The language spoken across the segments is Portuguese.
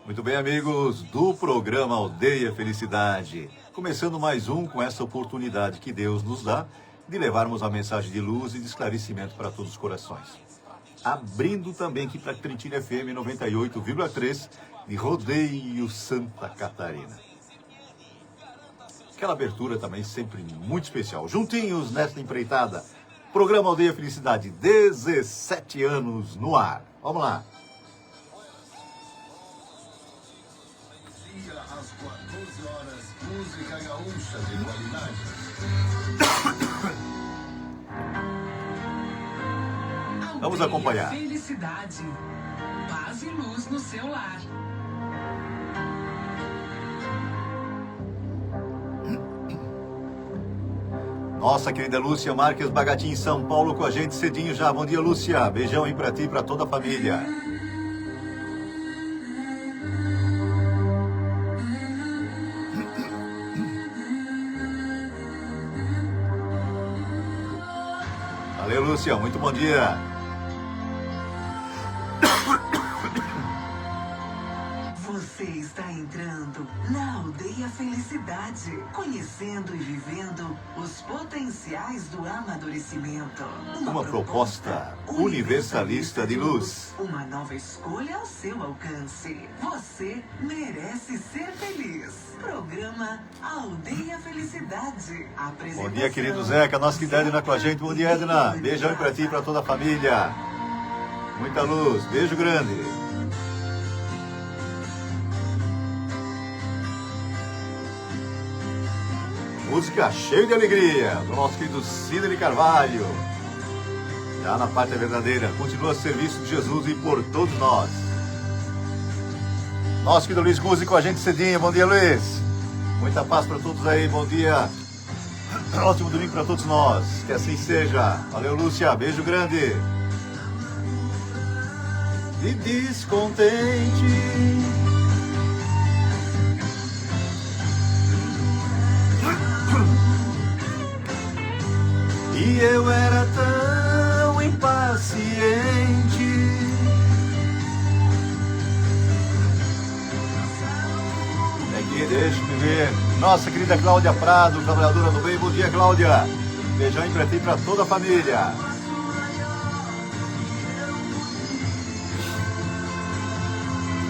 Muito bem, amigos do programa Aldeia Felicidade. Começando mais um com essa oportunidade que Deus nos dá de levarmos a mensagem de luz e de esclarecimento para todos os corações. Abrindo também aqui para a Trentina FM 98,3 de Rodeio, Santa Catarina. Aquela abertura também sempre muito especial. Juntinhos nesta empreitada. Programa Aldeia Felicidade, 17 anos no ar. Vamos lá. Às 14 horas, música gaúcha de qualidade. Vamos acompanhar. Felicidade, paz e luz no seu lar. Nossa querida Lúcia Marques Bagatim, em São Paulo, com a gente cedinho já. Bom dia, Lúcia. Beijão aí pra ti e pra toda a família. Valeu, Lúcia. Muito bom dia. Você está entrando na Aldeia Felicidade, conhecendo e vivendo os potenciais do amadurecimento. Uma proposta universalista de luz. Uma nova escolha ao seu alcance. Você merece ser feliz. Programa Aldeia Felicidade. Bom dia, querido Zeca. Nossa querida Edna com a gente. Bom dia, Edna. Beijão aí pra ti e pra toda a família. Muita luz. Beijo grande. Música cheia de alegria, do nosso querido Sidney Carvalho. Já na parte verdadeira, continua a serviço de Jesus e por todos nós. Nosso querido Luiz Guzzi com a gente cedinho. Bom dia, Luiz. Muita paz para todos aí, bom dia. Ótimo domingo para todos nós, que assim seja. Valeu, Lúcia, beijo grande. E descontente, e eu era tão impaciente. Aqui, deixa-me ver. Nossa querida Cláudia Prado, trabalhadora do bem. Bom dia, Cláudia. Beijão aí pra ti e pra toda a família.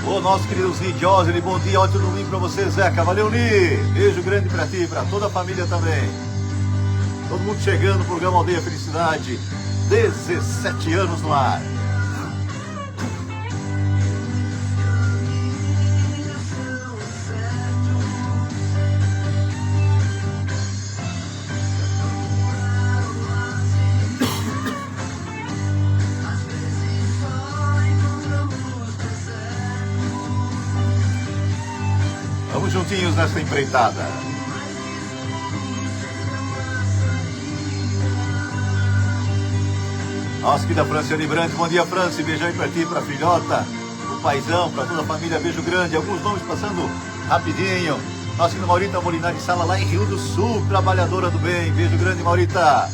Ô, nosso querido Zi Joselli, bom dia, ótimo domingo pra você, Zeca. Valeu, Li. Beijo grande pra ti e pra toda a família também. Todo mundo chegando no programa Aldeia Felicidade, 17 anos no ar. Vamos juntinhos nessa empreitada. Nossa querida Franciane Brandes, bom dia, Franci, beijão aí pra ti, pra filhota, pro paizão, pra toda a família, beijo grande. Alguns nomes passando rapidinho. Nossa querida Maurita Molinari Sala, lá em Rio do Sul, trabalhadora do bem, beijo grande, Maurita.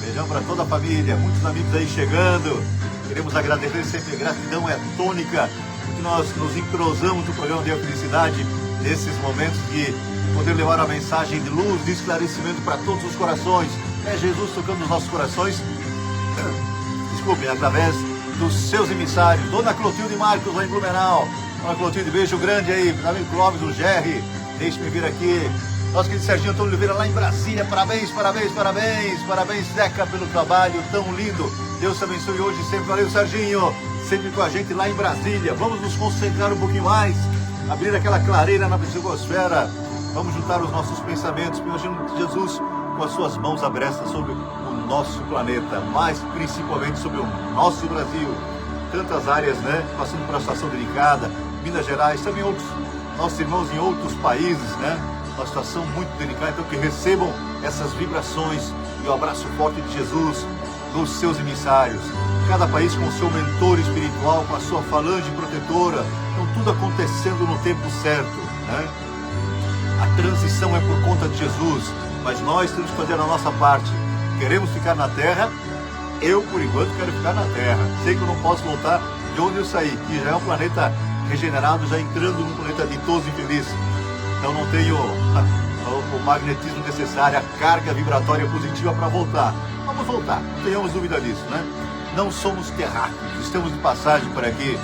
Beijão pra toda a família, muitos amigos aí chegando. Queremos agradecer sempre, gratidão é tônica, porque nós nos entrosamos no programa de Felicidade, nesses momentos de poder levar a mensagem de luz, de esclarecimento para todos os corações. É Jesus tocando nos nossos corações. Desculpem, através dos seus emissários, Dona Clotilde Marcos lá em Blumenau. Dona Clotilde, beijo grande aí, meu amigo Clóvis, o Gerry, deixe-me vir aqui. Nosso querido Serginho Antônio Oliveira lá em Brasília, parabéns, parabéns, parabéns, parabéns, Zeca, pelo trabalho tão lindo. Deus te abençoe hoje e sempre. Valeu, Serginho, sempre com a gente lá em Brasília. Vamos nos concentrar um pouquinho mais, abrir aquela clareira na psicosfera. Vamos juntar os nossos pensamentos, imaginando Jesus com as suas mãos abertas sobre o nosso planeta, mas principalmente sobre o nosso Brasil. Tantas áreas, né, passando por uma situação delicada, Minas Gerais, também outros nossos irmãos em outros países, né, uma situação muito delicada, então que recebam essas vibrações e o abraço forte de Jesus dos seus emissários. Cada país com o seu mentor espiritual, com a sua falange protetora, então tudo acontecendo no tempo certo, né? A transição é por conta de Jesus, mas nós temos que fazer a nossa parte. Queremos ficar na Terra, eu por enquanto quero ficar na Terra. Sei que eu não posso voltar de onde eu saí, que já é um planeta regenerado, já entrando num planeta ditoso e feliz. Então não tenho o magnetismo necessário, a carga vibratória positiva para voltar. Vamos voltar, não tenhamos dúvida disso, né? Não somos terráqueos, estamos de passagem por aqui.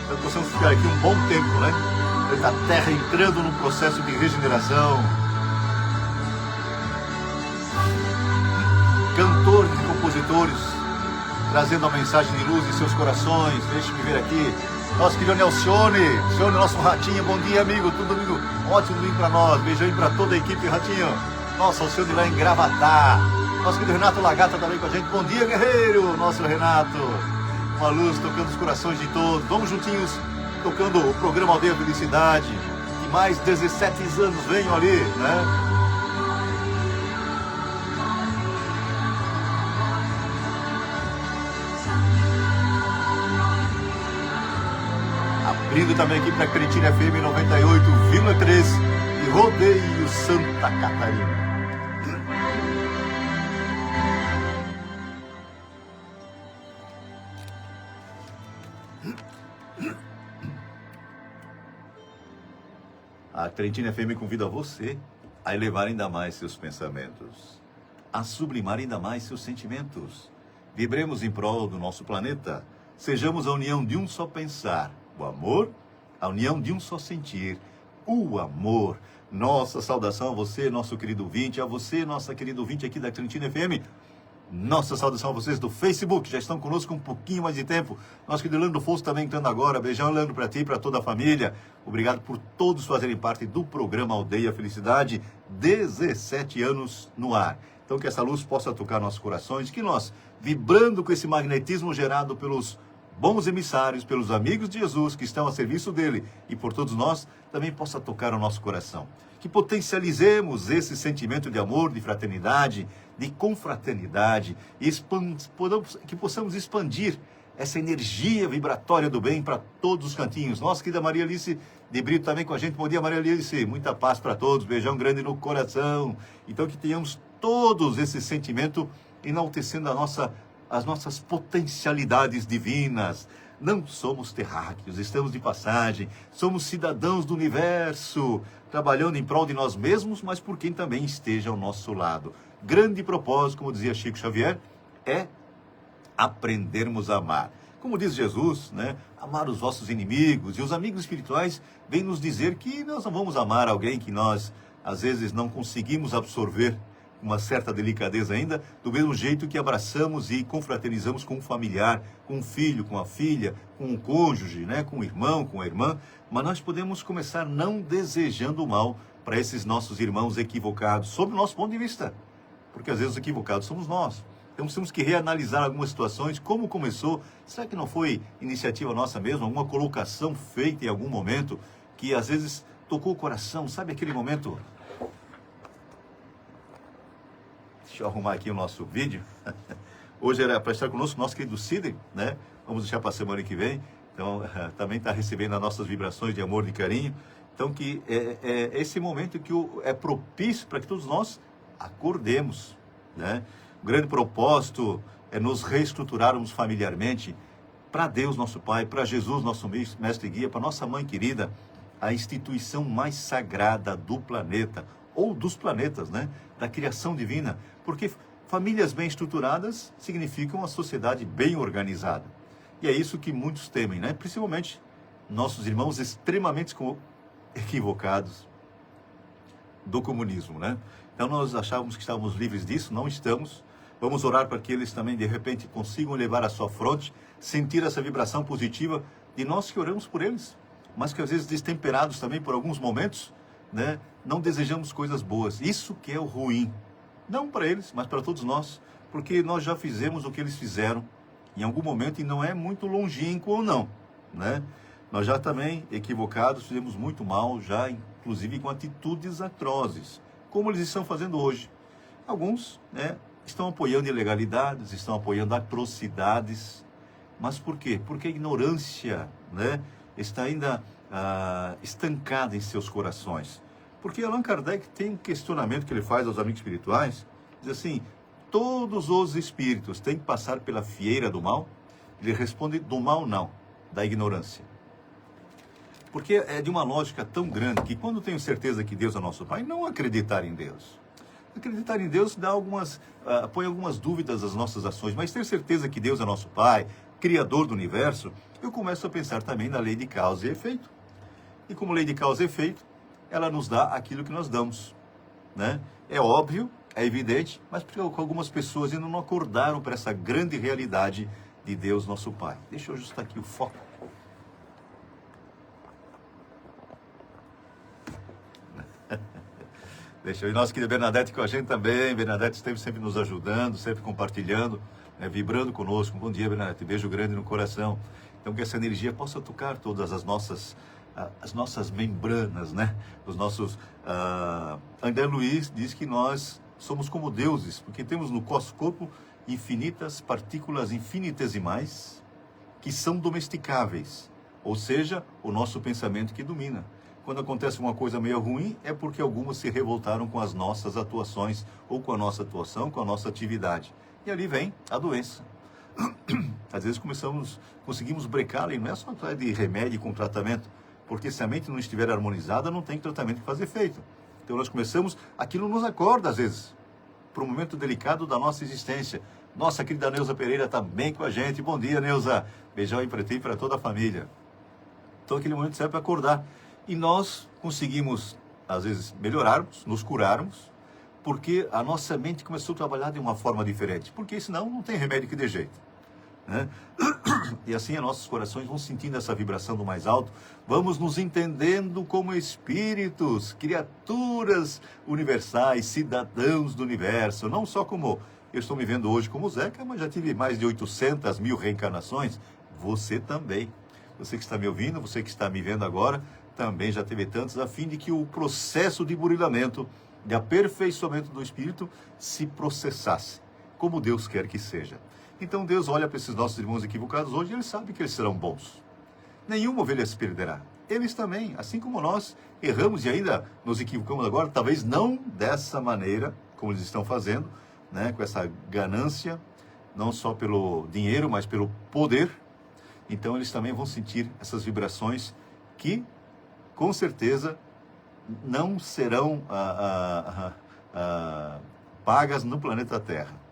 Então possamos ficar aqui um bom tempo, né? A Terra entrando num processo de regeneração. Cantores e compositores trazendo a mensagem de luz em seus corações. Deixe-me ver aqui. Nosso querido Alcione, nosso Ratinho, bom dia, amigo. Tudo domingo, ótimo domingo para nós. Beijão para toda a equipe, Ratinho. Nossa, Alcione lá em Gravatá. Nosso querido Renato Lagata também com a gente. Bom dia, guerreiro. Nosso Renato. Uma luz tocando os corações de todos. Vamos juntinhos tocando o programa Aldeia Felicidade. Que mais 17 anos venham ali, né? Abrindo também aqui para a Cretina FM 98,3 e Rodeio Santa Catarina. A Cretina FM convida você a elevar ainda mais seus pensamentos, a sublimar ainda mais seus sentimentos. Vibremos em prol do nosso planeta, sejamos a união de um só pensar. O amor, a união de um só sentir, o amor. Nossa saudação a você, nosso querido ouvinte, a você, nossa querida ouvinte aqui da Cretina FM. Nossa saudação a vocês do Facebook, já estão conosco um pouquinho mais de tempo. Nosso querido Leandro Fosso também entrando agora. Beijão, Leandro, para ti e para toda a família. Obrigado por todos fazerem parte do programa Aldeia Felicidade, 17 anos no ar. Então que essa luz possa tocar nossos corações, que nós, vibrando com esse magnetismo gerado pelos bons emissários, pelos amigos de Jesus que estão a serviço dele e por todos nós, também possa tocar o nosso coração. Que potencializemos esse sentimento de amor, de fraternidade, de confraternidade, e que possamos expandir essa energia vibratória do bem para todos os cantinhos. Nossa querida Maria Alice de Brito também com a gente. Bom dia, Maria Alice. Muita paz para todos. Beijão grande no coração. Então que tenhamos todos esse sentimento enaltecendo as nossas potencialidades divinas. Não somos terráqueos, estamos de passagem, somos cidadãos do universo, trabalhando em prol de nós mesmos, mas por quem também esteja ao nosso lado. Grande propósito, como dizia Chico Xavier, é aprendermos a amar. Como diz Jesus, né? Amar os vossos inimigos. E os amigos espirituais vêm nos dizer que nós não vamos amar alguém que nós, às vezes, não conseguimos absorver uma certa delicadeza ainda, do mesmo jeito que abraçamos e confraternizamos com um familiar, com um filho, com a filha, com um cônjuge, né? Com o irmão, com a irmã. Mas nós podemos começar não desejando o mal para esses nossos irmãos equivocados, sob o nosso ponto de vista. Porque às vezes os equivocados somos nós. Então temos que reanalisar algumas situações, como começou. Será que não foi iniciativa nossa mesmo? Alguma colocação feita em algum momento que às vezes tocou o coração? Sabe aquele momento? Deixa eu arrumar aqui o nosso vídeo. Hoje era para estar conosco o nosso querido Sidney, né? Vamos deixar para a semana que vem. Então também está recebendo as nossas vibrações de amor e de carinho. Então que é esse momento que é propício para que todos nós acordemos, né? O grande propósito é nos reestruturarmos familiarmente para Deus, nosso Pai, para Jesus, nosso mestre e guia, para nossa mãe querida, a instituição mais sagrada do planeta, ou dos planetas, né? Da criação divina. Porque famílias bem estruturadas significam uma sociedade bem organizada. E é isso que muitos temem, né? Principalmente nossos irmãos extremamente equivocados do comunismo, né? Então nós achávamos que estávamos livres disso, não estamos. Vamos orar para que eles também, de repente, consigam levar à sua fronte, sentir essa vibração positiva de nós que oramos por eles, mas que às vezes destemperados também por alguns momentos, né? Não desejamos coisas boas. Isso que é o ruim. Não para eles, mas para todos nós, porque nós já fizemos o que eles fizeram em algum momento e não é muito longínquo ou não, né? Nós já também, equivocados, fizemos muito mal, já inclusive com atitudes atrozes, como eles estão fazendo hoje. Alguns, né, estão apoiando ilegalidades, estão apoiando atrocidades. Mas por quê? Porque a ignorância, né, está ainda estancada em seus corações. Porque Allan Kardec tem um questionamento que ele faz aos amigos espirituais, diz assim: todos os espíritos têm que passar pela fieira do mal? Ele responde: do mal não, da ignorância. Porque é de uma lógica tão grande que quando tenho certeza que Deus é nosso Pai, não acreditar em Deus. Acreditar em Deus dá põe algumas dúvidas às nossas ações, mas ter certeza que Deus é nosso Pai, Criador do universo, eu começo a pensar também na lei de causa e efeito. E como lei de causa e efeito, ela nos dá aquilo que nós damos, né? É óbvio, é evidente, mas porque algumas pessoas ainda não acordaram para essa grande realidade de Deus nosso Pai. Deixa eu ajustar aqui o foco. Deixa eu ir. Nossa querida Bernadette com a gente também. Bernadette esteve sempre nos ajudando, sempre compartilhando, né, vibrando conosco. Bom dia, Bernadette. Beijo grande no coração. Então, que essa energia possa tocar todas as nossas membranas, né? Os nossos... André Luiz diz que nós somos como deuses, porque temos no nosso corpo infinitas partículas infinitesimais que são domesticáveis, ou seja, o nosso pensamento que domina. Quando acontece uma coisa meio ruim, é porque algumas se revoltaram com as nossas atuações, ou com a nossa atuação, com a nossa atividade. E ali vem a doença. Às vezes conseguimos brecá-la, e não é só atrás de remédio com tratamento, porque se a mente não estiver harmonizada, não tem tratamento que fazer efeito. Então nós começamos, aquilo nos acorda às vezes, para um momento delicado da nossa existência. Nossa querida Neuza Pereira está bem com a gente. Bom dia, Neuza. Beijão aí para ti e para toda a família. Então aquele momento serve para acordar. E nós conseguimos, às vezes, melhorarmos, nos curarmos, porque a nossa mente começou a trabalhar de uma forma diferente. Porque senão não tem remédio que dê jeito, né? E assim nossos corações vão sentindo essa vibração do mais alto, vamos nos entendendo como espíritos, criaturas universais, cidadãos do universo, não só como eu estou me vendo hoje como Zeca, mas já tive mais de 800 mil reencarnações, você também. Você que está me ouvindo, você que está me vendo agora, também já teve tantos, a fim de que o processo de burilamento, de aperfeiçoamento do espírito, se processasse, como Deus quer que seja. Então Deus olha para esses nossos irmãos equivocados hoje e Ele sabe que eles serão bons. Nenhuma ovelha se perderá. Eles também, assim como nós, erramos e ainda nos equivocamos agora, talvez não dessa maneira, como eles estão fazendo, né, com essa ganância, não só pelo dinheiro, mas pelo poder. Então eles também vão sentir essas vibrações que, com certeza, não serão pagas no planeta Terra.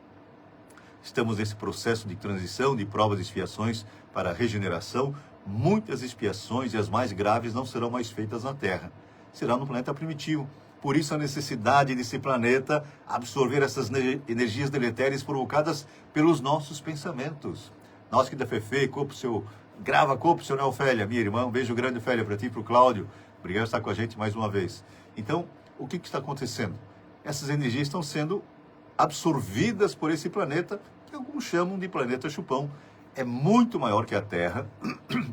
Estamos nesse processo de transição, de provas e expiações para a regeneração. Muitas expiações, e as mais graves, não serão mais feitas na Terra. Será no planeta primitivo. Por isso a necessidade desse planeta absorver essas energias deletérias provocadas pelos nossos pensamentos. Nós que da Fefe, grava corpo, seu Ofélia, minha irmã. Um beijo grande, Ofélia, para ti e para o Cláudio. Obrigado por estar com a gente mais uma vez. Então, o que está acontecendo? Essas energias estão sendo absorvidas por esse planeta, que alguns chamam de planeta chupão. É muito maior que a Terra.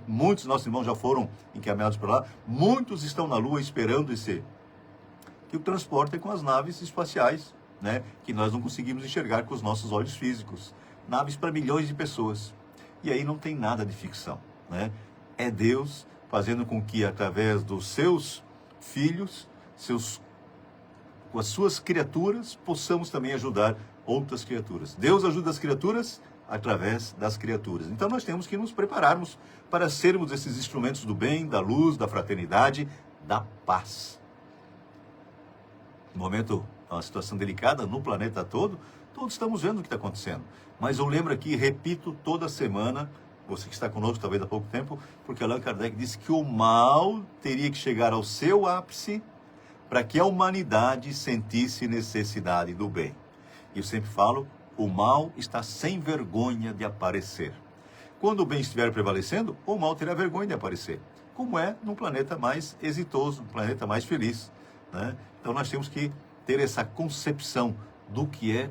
Muitos nossos irmãos já foram encaminhados para lá. Muitos estão na Lua esperando que o transportem com as naves espaciais, né? Que nós não conseguimos enxergar com os nossos olhos físicos. Naves para milhões de pessoas. E aí não tem nada de ficção, né? É Deus fazendo com que, através dos seus filhos, com as suas criaturas, possamos também ajudar outras criaturas. Deus ajuda as criaturas através das criaturas. Então nós temos que nos prepararmos para sermos esses instrumentos do bem, da luz, da fraternidade, da paz. No momento, uma situação delicada no planeta todo, todos estamos vendo o que está acontecendo. Mas eu lembro aqui, repito toda semana, você que está conosco talvez há pouco tempo, porque Allan Kardec disse que o mal teria que chegar ao seu ápice para que a humanidade sentisse necessidade do bem. E eu sempre falo, o mal está sem vergonha de aparecer. Quando o bem estiver prevalecendo, o mal terá vergonha de aparecer. Como é num planeta mais exitoso, um planeta mais feliz, né? Então nós temos que ter essa concepção do que é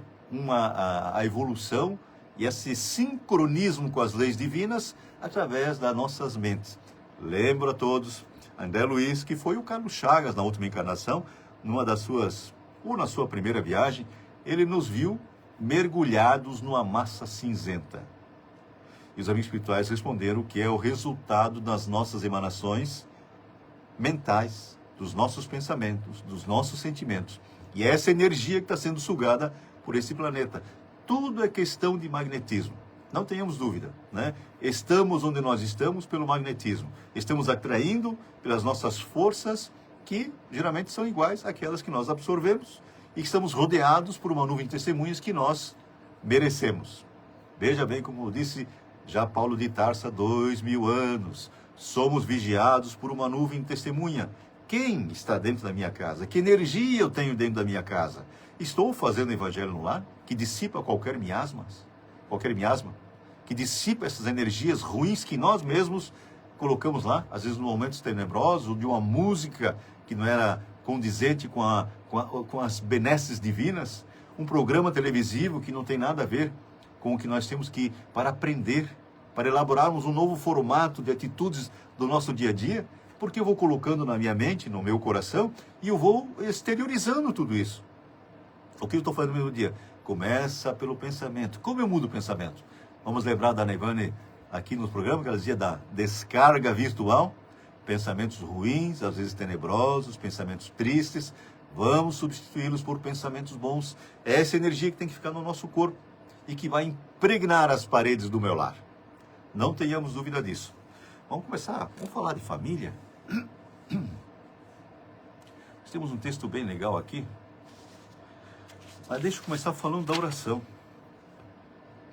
a evolução e esse sincronismo com as leis divinas através das nossas mentes. Lembro a todos, André Luiz, que foi o Carlos Chagas na última encarnação, na sua primeira viagem, ele nos viu mergulhados numa massa cinzenta. E os amigos espirituais responderam que é o resultado das nossas emanações mentais, dos nossos pensamentos, dos nossos sentimentos. E é essa energia que está sendo sugada por esse planeta. Tudo é questão de magnetismo. Não tenhamos dúvida, né? Estamos onde nós estamos pelo magnetismo. Estamos atraindo pelas nossas forças, que geralmente são iguais àquelas que nós absorvemos, e estamos rodeados por uma nuvem de testemunhas que nós merecemos. Veja bem como disse já Paulo de Tarso há 2000 anos. Somos vigiados por uma nuvem de testemunha. Quem está dentro da minha casa? Que energia eu tenho dentro da minha casa? Estou fazendo o evangelho no lar, que dissipa qualquer miasma, que dissipa essas energias ruins que nós mesmos colocamos lá, às vezes em momentos tenebrosos, de uma música que não era condizente com as benesses divinas, um programa televisivo que não tem nada a ver com o que nós temos que, para aprender, para elaborarmos um novo formato de atitudes do nosso dia a dia, porque eu vou colocando na minha mente, no meu coração, e eu vou exteriorizando tudo isso. O que eu estou fazendo no meu dia? Começa pelo pensamento. Como eu mudo o pensamento? Vamos lembrar da Neivane aqui no programa, que ela dizia da descarga virtual. Pensamentos ruins, às vezes tenebrosos, pensamentos tristes, vamos substituí-los por pensamentos bons. É essa energia que tem que ficar no nosso corpo e que vai impregnar as paredes do meu lar. Não tenhamos dúvida disso. Vamos falar de família. Nós temos um texto bem legal aqui. Mas deixa eu começar falando da oração.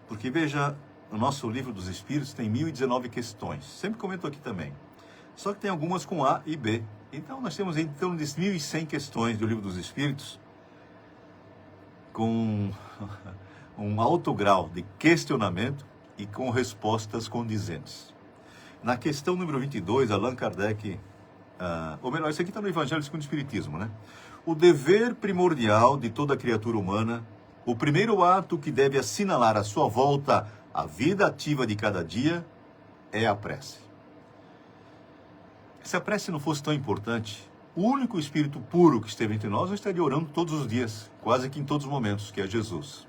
Porque veja, o nosso livro dos Espíritos tem 1019 questões. Sempre comento aqui também. Só que tem algumas com A e B. Então nós temos em torno de 1100 questões do livro dos Espíritos, com um alto grau de questionamento e com respostas condizentes. Na questão número 22, Allan Kardec, ou melhor, isso aqui está no Evangelho segundo o Espiritismo, né? O dever primordial de toda criatura humana, o primeiro ato que deve assinalar a sua volta à vida ativa de cada dia, é a prece. Se a prece não fosse tão importante, o único espírito puro que esteve entre nós não estaria orando todos os dias, quase que em todos os momentos, que é Jesus.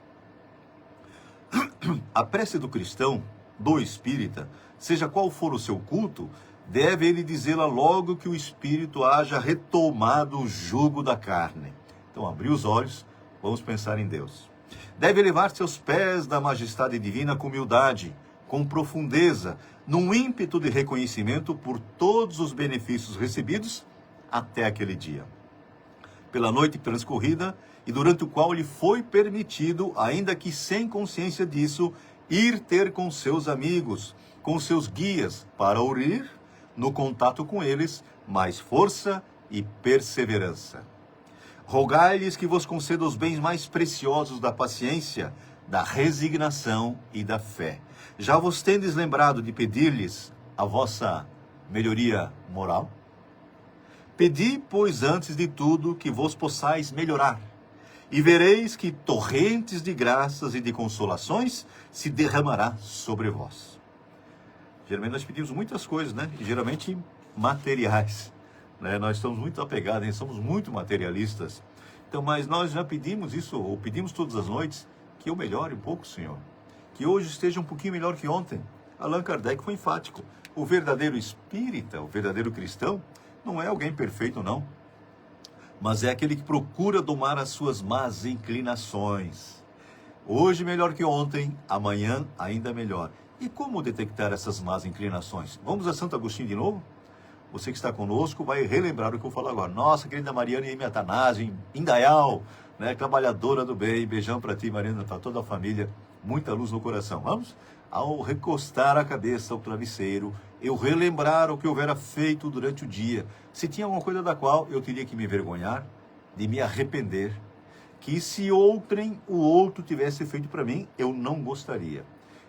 A prece do cristão, do espírita, seja qual for o seu culto, deve ele dizê-la logo que o espírito haja retomado o jugo da carne. Então, abrir os olhos, vamos pensar em Deus. Deve elevar-se aos pés da majestade divina com humildade, com profundeza, num ímpeto de reconhecimento por todos os benefícios recebidos até aquele dia. Pela noite transcorrida e durante o qual lhe foi permitido, ainda que sem consciência disso, ir ter com seus amigos, com seus guias, para ouvir, no contato com eles, mais força e perseverança. Rogai-lhes que vos conceda os bens mais preciosos da paciência, da resignação e da fé. Já vos tendes lembrado de pedir-lhes a vossa melhoria moral? Pedi, pois, antes de tudo, que vos possais melhorar, e vereis que torrentes de graças e de consolações se derramará sobre vós. Geralmente nós pedimos muitas coisas, né? E geralmente materiais, né? Nós estamos muito apegados, somos muito materialistas. Então, mas nós já pedimos isso, ou pedimos todas as noites, que eu melhore um pouco, Senhor. Que hoje esteja um pouquinho melhor que ontem. Allan Kardec foi enfático. O verdadeiro espírita, o verdadeiro cristão, não é alguém perfeito, não. Mas é aquele que procura domar as suas más inclinações. Hoje melhor que ontem, amanhã ainda melhor. E como detectar essas más inclinações? Vamos a Santo Agostinho de novo? Você que está conosco vai relembrar o que eu falo agora. Nossa, querida Mariana e Atanásio, Indaial, né, trabalhadora do bem, beijão para ti, Mariana, para toda a família, muita luz no coração. Vamos? Ao recostar a cabeça ao travesseiro, eu relembrar o que houvera feito durante o dia, se tinha alguma coisa da qual eu teria que me envergonhar, de me arrepender, que se outrem, o outro tivesse feito para mim, eu não gostaria.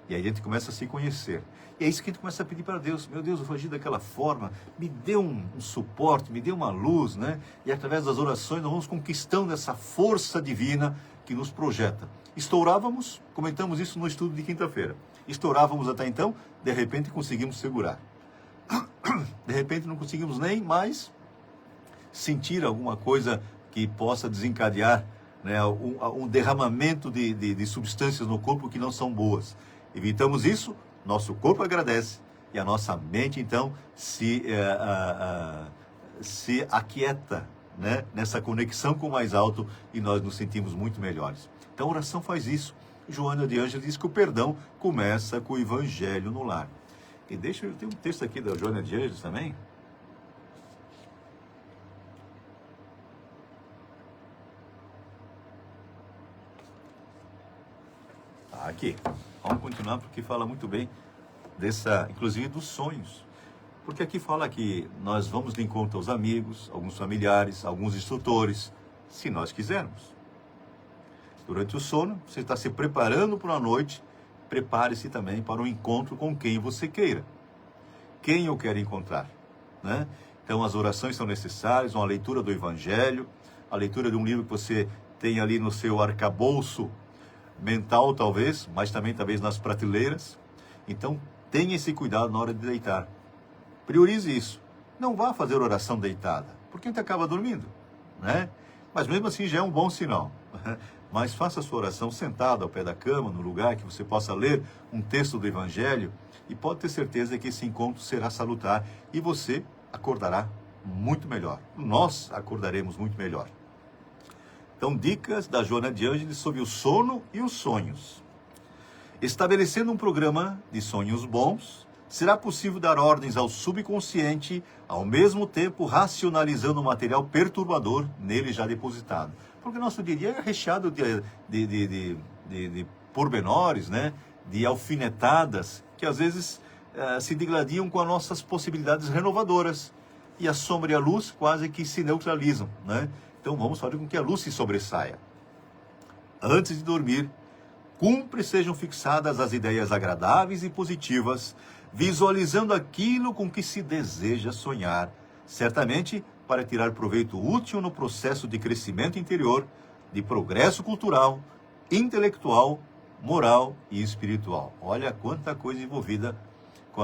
E aí a gente começa a se conhecer. E é isso que a gente começa a pedir para Deus. Meu Deus, eu vou agir daquela forma. Me dê um suporte, me dê uma luz, né? E através das orações nós vamos conquistando essa força divina que nos projeta. Estourávamos, comentamos isso no estudo de quinta-feira. Estourávamos até então, de repente conseguimos segurar. De repente não conseguimos nem mais sentir alguma coisa que possa desencadear, né, um derramamento de substâncias no corpo que não são boas. Evitamos isso, nosso corpo agradece e a nossa mente, então, se aquieta, né, nessa conexão com o mais alto e nós nos sentimos muito melhores. Então, a oração faz isso. Joana de Ângeles diz que o perdão começa com o evangelho no lar. E deixa eu ter um texto aqui da Joana de Ângeles também. Aqui, vamos continuar porque fala muito bem inclusive dos sonhos. Porque aqui fala que nós vamos de encontro aos amigos, alguns familiares, alguns instrutores, se nós quisermos. Durante o sono, você está se preparando para a noite, prepare-se também para um encontro com quem você queira. Quem eu quero encontrar, né? Então as orações são necessárias, uma leitura do Evangelho, a leitura de um livro que você tem ali no seu arcabouço mental talvez, mas também talvez nas prateleiras. Então tenha esse cuidado na hora de deitar. Priorize isso. Não vá fazer oração deitada, porque a gente acaba dormindo, né? Mas mesmo assim já é um bom sinal. Mas faça a sua oração sentado ao pé da cama, no lugar que você possa ler um texto do Evangelho, e pode ter certeza que esse encontro será salutar e você acordará muito melhor. Nós acordaremos muito melhor. Então, dicas da Joana de Ângeles sobre o sono e os sonhos. Estabelecendo um programa de sonhos bons, será possível dar ordens ao subconsciente, ao mesmo tempo racionalizando o material perturbador nele já depositado. Porque o nosso dia a dia é recheado de pormenores, né? De alfinetadas, que às vezes se digladiam com as nossas possibilidades renovadoras. E a sombra e a luz quase que se neutralizam, né? Então vamos fazer com que a luz se sobressaia. Antes de dormir, cumpre sejam fixadas as ideias agradáveis e positivas, visualizando aquilo com que se deseja sonhar, certamente para tirar proveito útil no processo de crescimento interior, de progresso cultural, intelectual, moral e espiritual. Olha quanta coisa envolvida com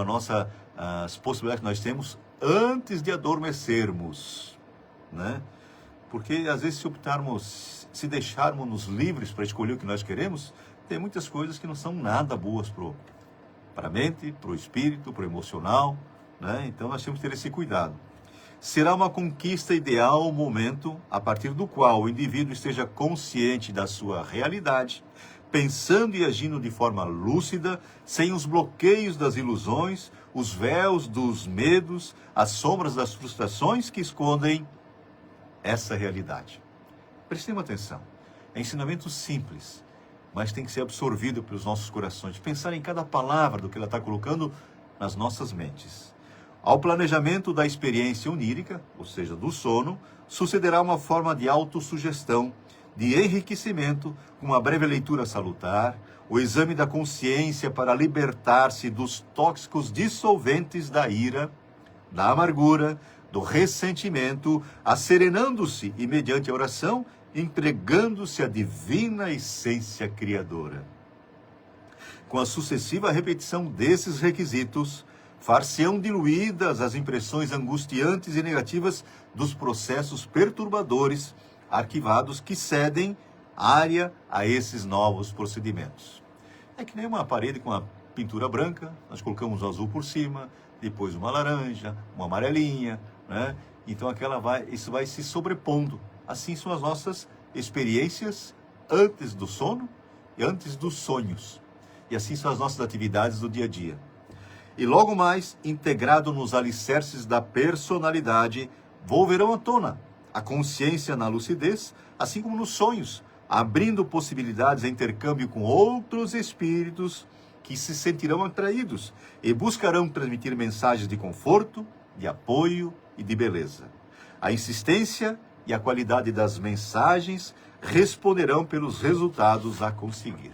as possibilidades que nós temos antes de adormecermos, né? Porque às vezes se deixarmos livres para escolher o que nós queremos, tem muitas coisas que não são nada boas para a mente, para o espírito, para o emocional, né? Então nós temos que ter esse cuidado. Será uma conquista ideal o momento a partir do qual o indivíduo esteja consciente da sua realidade, pensando e agindo de forma lúcida, sem os bloqueios das ilusões, os véus dos medos, as sombras das frustrações que escondem essa realidade. Prestemos atenção. É ensinamento simples, mas tem que ser absorvido pelos nossos corações. Pensar em cada palavra do que ela está colocando nas nossas mentes. Ao planejamento da experiência onírica, ou seja, do sono, sucederá uma forma de autossugestão, de enriquecimento, com uma breve leitura salutar, o exame da consciência para libertar-se dos tóxicos dissolventes da ira, da amargura, do ressentimento, asserenando-se e, mediante a oração, entregando-se à divina essência criadora. Com a sucessiva repetição desses requisitos, far-se-ão diluídas as impressões angustiantes e negativas dos processos perturbadores arquivados que cedem área a esses novos procedimentos. É que nem uma parede com uma pintura branca, nós colocamos o azul por cima, depois uma laranja, uma amarelinha, né? Então isso vai se sobrepondo. Assim são as nossas experiências antes do sono e antes dos sonhos. E assim são as nossas atividades do dia a dia. E logo mais, integrado nos alicerces da personalidade, volverão à tona a consciência na lucidez, assim como nos sonhos, abrindo possibilidades de intercâmbio com outros espíritos que se sentirão atraídos e buscarão transmitir mensagens de conforto, de apoio e de beleza. A insistência e a qualidade das mensagens responderão pelos resultados a conseguir.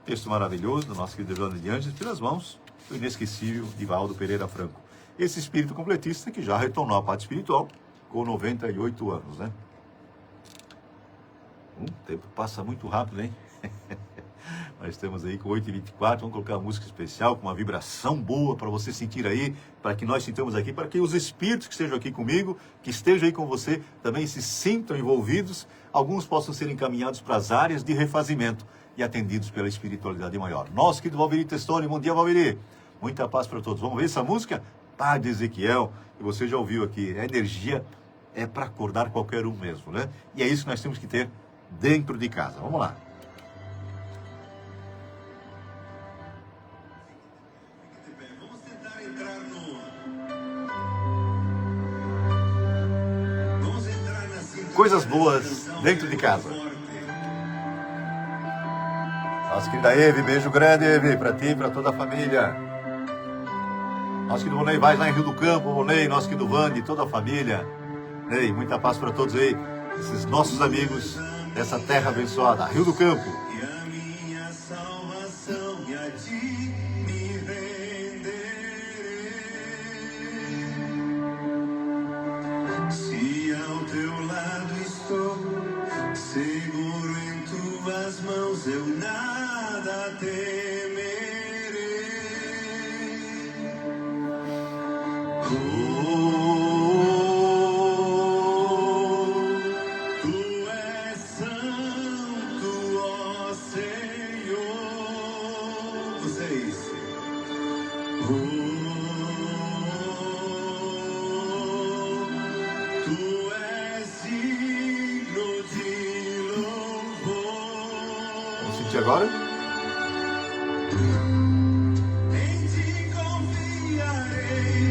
Texto maravilhoso do nosso querido Joana de Ângeles, pelas mãos do inesquecível Divaldo Pereira Franco. Esse espírito completista que já retornou à parte espiritual com 98 anos, né? O tempo passa muito rápido, hein? Nós estamos aí com 8h24, vamos colocar uma música especial, com uma vibração boa para você sentir aí, para que nós sintamos aqui, para que os espíritos que estejam aqui comigo, que estejam aí com você, também se sintam envolvidos, alguns possam ser encaminhados para as áreas de refazimento e atendidos pela espiritualidade maior. Nosso querido Valmiri Testoni, bom dia, Valmiri. Muita paz para todos. Vamos ver essa música? Padre Ezequiel, que você já ouviu aqui. A energia é para acordar qualquer um mesmo, né? E é isso que nós temos que ter dentro de casa. Vamos lá. coisas boas dentro de casa. Nossa querida Eve, beijo grande, Eve, pra ti e pra toda a família. Nosso querido Vonei, vai lá em Rio do Campo, Vonei, nosso querido Vande, toda a família. Ei, muita paz para todos aí, esses nossos amigos dessa terra abençoada, Rio do Campo. E a minha salvação e a ti me renderei. Se ao teu lado estou, seguro em tuas mãos, eu nada temerei. Tu és santo, ó Senhor. Vocês. Tu és digno de louvor. Vamos sentir agora? Em ti confiarei,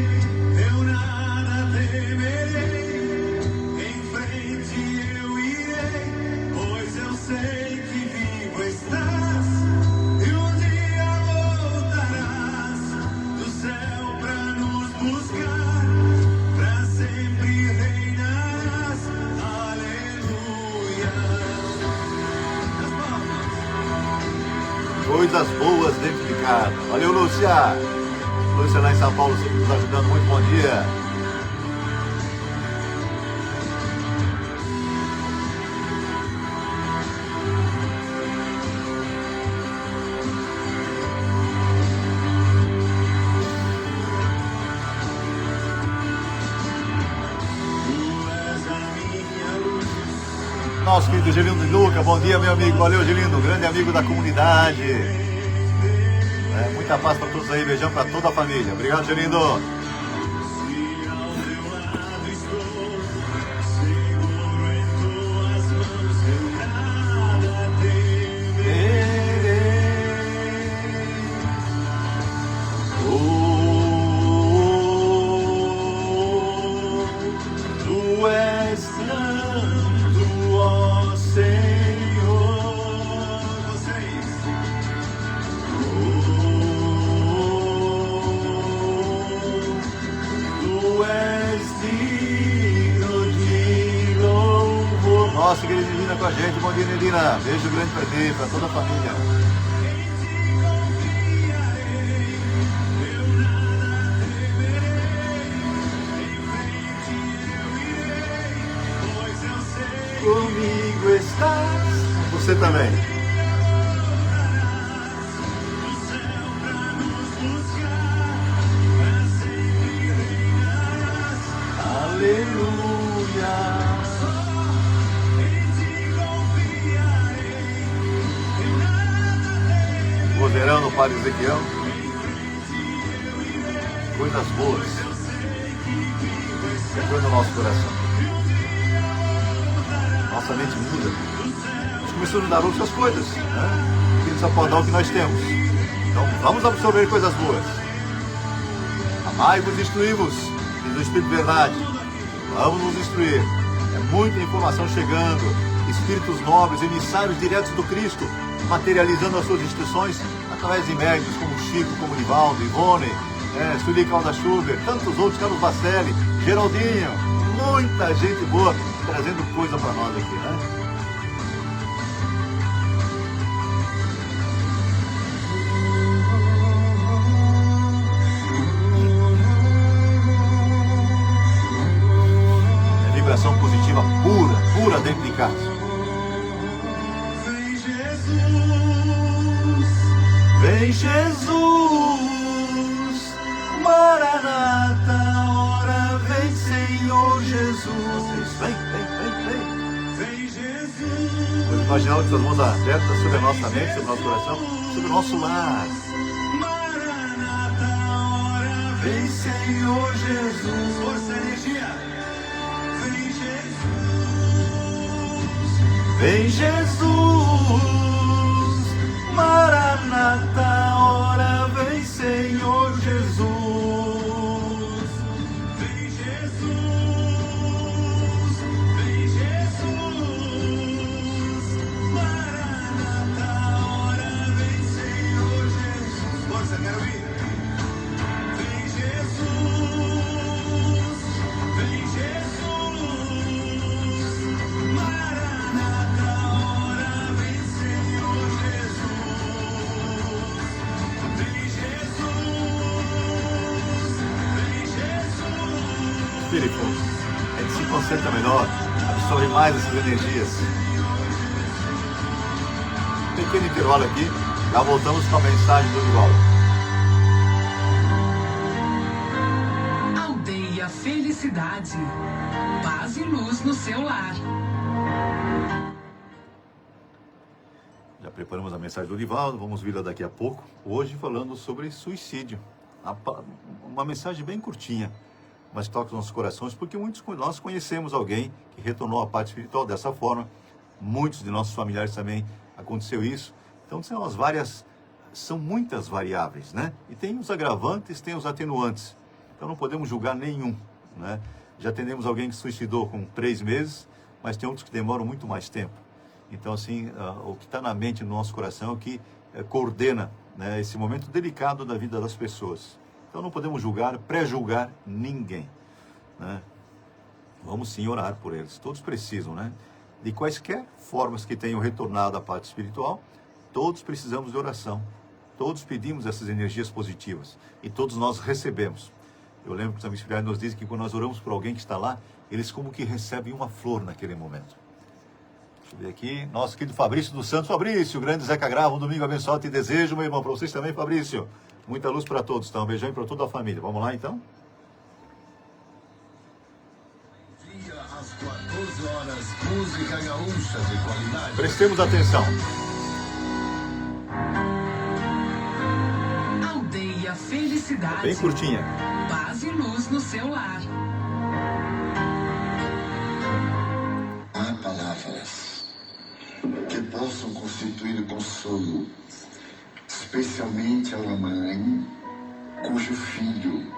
eu nada temerei. Em frente eu irei, pois eu sei que vivo estás. E um dia voltarás do céu pra nos buscar. Pra sempre reinarás. Aleluia. As palmas. Coisas boas dentro de casa. Valeu, Lúcia. Lúcia lá em São Paulo, sempre nos ajudando. Muito bom dia. Tu és a minha luz. Nosso querido Gelindo de Luca, bom dia, meu amigo. Valeu, Gelindo, grande amigo da comunidade. Muita paz para todos aí, beijão para toda a família. Obrigado, Gelindo. Se ao teu lado estou, seguro em tuas mãos, eu nada temerei. Tu és santo, ó Senhor. Vocês. Tu és digno de louvor. Nossa, querida Nelina com a gente. Bom dia, Nelina. Beijo grande pra ti, pra toda a família. Em ti confiarei, eu nada temerei. Em frente eu irei, pois eu sei Comigo estás. Você também. que do céu pra nos buscar. Pra sempre reinarás. Aleluia. Em ti confiarei, eu nada temerei. Vozeirão no Padre Ezequiel. Em frente eu irei, Coisas boas. eu sei que vivo estás. Chegou no nosso coração. E um dia voltarás. Nossa mente muda. A gente começou a dar outras coisas, né? Que só pode dar o que nós temos. Então vamos absorver coisas boas. Amai-vos e instruí-vos, diz o Espírito de Verdade. Vamos nos instruir. É muita informação chegando. Espíritos nobres, emissários diretos do Cristo, materializando as suas instruções através de médios como Chico, como Nivaldo, Ivone, Sueli Calda Schubert, tantos outros, Carlos Bacelli, Geraldinho, muita gente boa trazendo coisa para nós aqui, né? É vibração positiva pura, pura dentro de casa. Vem Jesus, Vem Jesus, Maranata, ora vem Senhor Jesus. Vem, vem, vem, vem. vem Jesus, Vamos imaginar com as mãos abertas sobre a nossa mente, sobre o nosso coração, sobre o nosso lar. Maranata, ora Vem Senhor Jesus. força, energia. Vem Jesus, Vem Jesus, Maranata, ora vem Senhor Jesus. vem Jesus, vem Jesus. Espírito. A gente se concentra melhor, absorve mais essas energias. Pequeno intervalo aqui, já voltamos com a mensagem do Divaldo. Aldeia Felicidade. Paz e luz no seu lar. Já preparamos a mensagem do Divaldo, vamos vê-la daqui a pouco. Hoje falando sobre suicídio. Uma mensagem bem curtinha, mas toca os nossos corações, porque muitos de nós conhecemos alguém que retornou à parte espiritual dessa forma. Muitos de nossos familiares também aconteceu isso. Então são muitas variáveis, né? E tem os agravantes, tem os atenuantes. Então não podemos julgar nenhum, né? Já atendemos alguém que se suicidou com 3 meses, mas tem outros que demoram muito mais tempo. Então, assim, o que está na mente, no nosso coração, é o que coordena, né, esse momento delicado da vida das pessoas. Então, não podemos julgar, pré-julgar ninguém, né? Vamos sim orar por eles. Todos precisam, né? De quaisquer formas que tenham retornado à parte espiritual, todos precisamos de oração. Todos pedimos essas energias positivas e todos nós recebemos. Eu lembro que os amigos espirituais nos dizem que quando nós oramos por alguém que está lá, eles como que recebem uma flor naquele momento. Deixa eu ver aqui, nosso querido Fabrício dos Santos. Fabrício, grande Zeca Grava, um domingo abençoado, te desejo, meu irmão, para vocês também, Fabrício. Muita luz para todos, então, um beijão para toda a família. Vamos lá, então? Dia às 14 horas, música gaúcha de qualidade. Prestemos atenção. Aldeia Felicidade. Bem curtinha. Paz e luz no seu lar. Há palavras que possam constituir consolo, especialmente a uma mãe cujo filho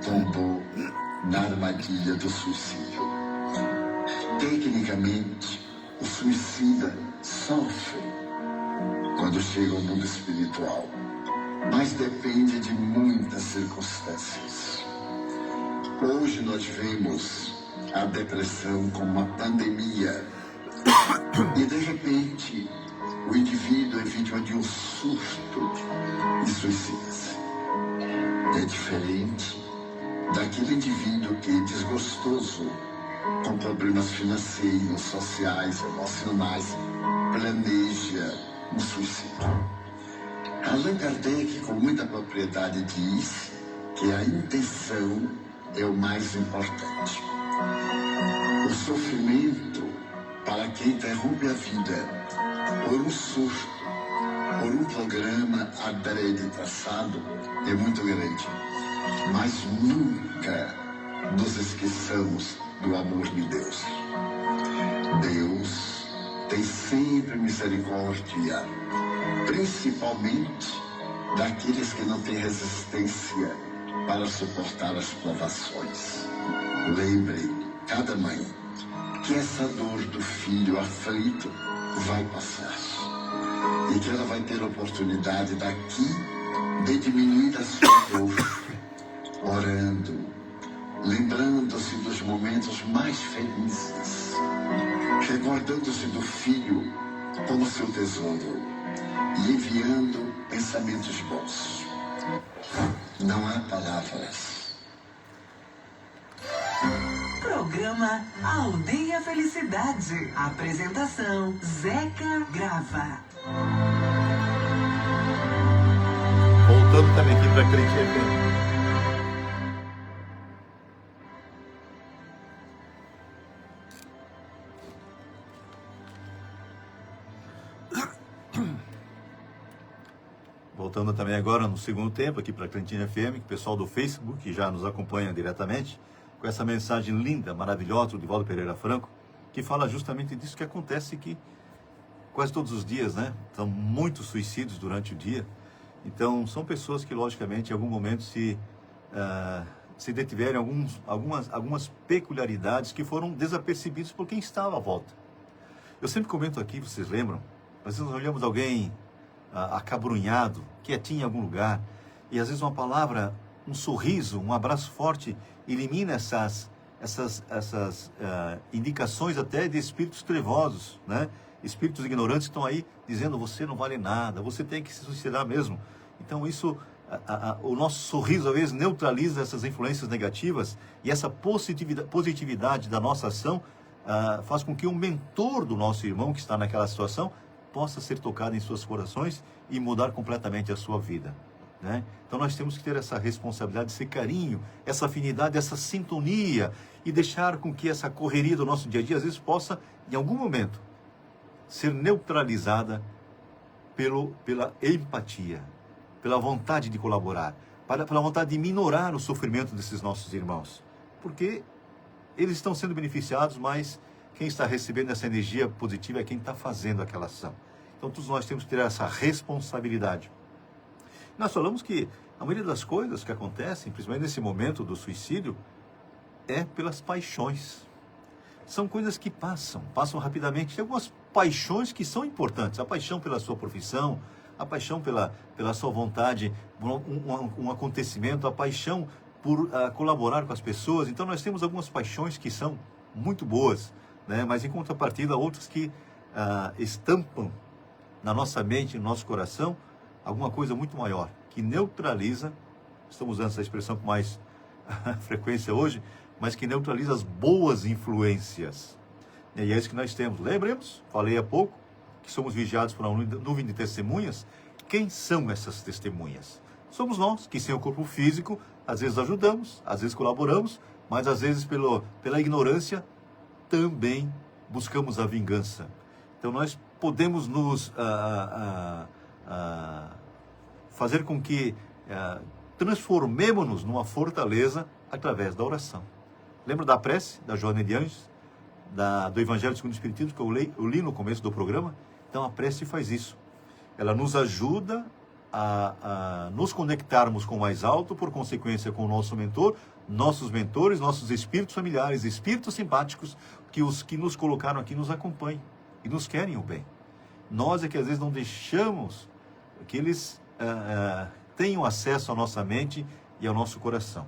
tombou na armadilha do suicídio. Tecnicamente, o suicida sofre quando chega ao mundo espiritual, mas depende de muitas circunstâncias. Hoje nós vemos a depressão como uma pandemia e, de repente, o indivíduo é vítima de um surto e suicida-se. É diferente daquele indivíduo que é desgostoso, com problemas financeiros, sociais, emocionais, planeja um suicídio. Allan Kardec, com muita propriedade, diz que a intenção é o mais importante. O sofrimento, para quem interrompe a vida por um surto, por um programa adrede traçado, é muito grande. Mas nunca nos esqueçamos do amor de Deus. Deus tem sempre misericórdia, principalmente daqueles que não têm resistência para suportar as provações. Lembre, cada mãe, que essa dor do filho aflito vai passar e que ela vai ter a oportunidade daqui de diminuir a sua dor, orando, lembrando-se dos momentos mais felizes, recordando-se do filho como seu tesouro e enviando pensamentos bons. Não há palavras. Programa Aldeia Felicidade. Apresentação Zeca Grava. Voltando também aqui para a Crente FM. Voltando também agora no segundo tempo aqui para a Cantina FM, o pessoal do Facebook que já nos acompanha diretamente, com essa mensagem linda, maravilhosa do Divaldo Pereira Franco, que fala justamente disso que acontece que quase todos os dias, né? São muitos suicídios durante o dia. Então, são pessoas que, logicamente, em algum momento se detiverem algumas peculiaridades que foram desapercebidas por quem estava à volta. Eu sempre comento aqui, vocês lembram? Às vezes nós olhamos alguém acabrunhado, quietinho em algum lugar, e às vezes uma palavra, um sorriso, um abraço forte elimina essas indicações até de espíritos trevosos, né? Espíritos ignorantes que estão aí dizendo: você não vale nada, você tem que se suicidar mesmo. Então isso o nosso sorriso, às vezes, neutraliza essas influências negativas, e essa positividade da nossa ação faz com que o mentor do nosso irmão que está naquela situação possa ser tocado em seus corações e mudar completamente a sua vida, né? Então nós temos que ter essa responsabilidade, esse carinho, essa afinidade, essa sintonia, e deixar com que essa correria do nosso dia a dia, às vezes, possa, em algum momento, ser neutralizada pela empatia, pela vontade de colaborar, pela vontade de minorar o sofrimento desses nossos irmãos. Porque eles estão sendo beneficiados, mas quem está recebendo essa energia positiva é quem está fazendo aquela ação. Então todos nós temos que ter essa responsabilidade. Nós falamos que a maioria das coisas que acontecem, principalmente nesse momento do suicídio, é pelas paixões. São coisas que passam rapidamente. Tem algumas paixões que são importantes. A paixão pela sua profissão, a paixão pela sua vontade, um acontecimento, a paixão por colaborar com as pessoas. Então nós temos algumas paixões que são muito boas, né? Mas em contrapartida, outras que estampam na nossa mente, no nosso coração, alguma coisa muito maior, que neutraliza, estamos usando essa expressão com mais frequência hoje, mas que neutraliza as boas influências. E é isso que nós temos. Lembremos, falei há pouco, que somos vigiados por uma nuvem de testemunhas. Quem são essas testemunhas? Somos nós, que sem o corpo físico, às vezes ajudamos, às vezes colaboramos, mas às vezes pela ignorância também buscamos a vingança. Então nós podemos nos fazer com que transformemos-nos numa fortaleza através da oração. Lembra da prece da Joana de Anjos, do Evangelho segundo o Espiritismo, que eu li no começo do programa? Então a prece faz isso. Ela nos ajuda a nos conectarmos com o mais alto, por consequência com o nosso mentor, nossos mentores, nossos espíritos familiares, espíritos simpáticos, que os que nos colocaram aqui nos acompanhem e nos querem o bem. Nós é que às vezes não deixamos que eles tenham acesso à nossa mente e ao nosso coração.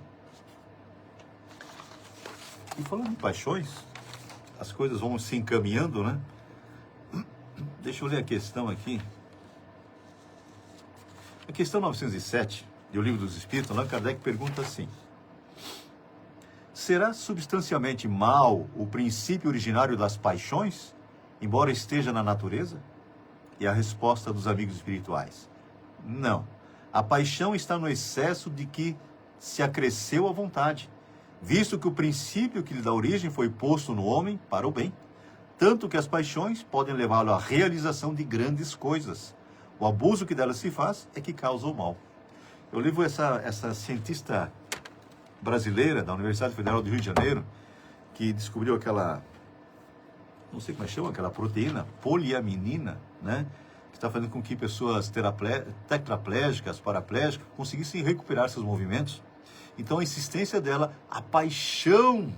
E falando em paixões, as coisas vão se encaminhando, né? Deixa eu ler a questão aqui. A questão 907 do Livro dos Espíritos, Allan Kardec pergunta assim: será substancialmente mal o princípio originário das paixões, embora esteja na natureza? E a resposta dos amigos espirituais: não. A paixão está no excesso de que se acresceu a vontade, visto que o princípio que lhe dá origem foi posto no homem para o bem, tanto que as paixões podem levá-lo à realização de grandes coisas. O abuso que delas se faz é que causa o mal. Eu levo essa cientista brasileira da Universidade Federal do Rio de Janeiro, que descobriu aquela, não sei como é que chama, aquela proteína poliaminina, né? Que está fazendo com que pessoas tetraplégicas, paraplégicas, conseguissem recuperar seus movimentos. Então a insistência dela, a paixão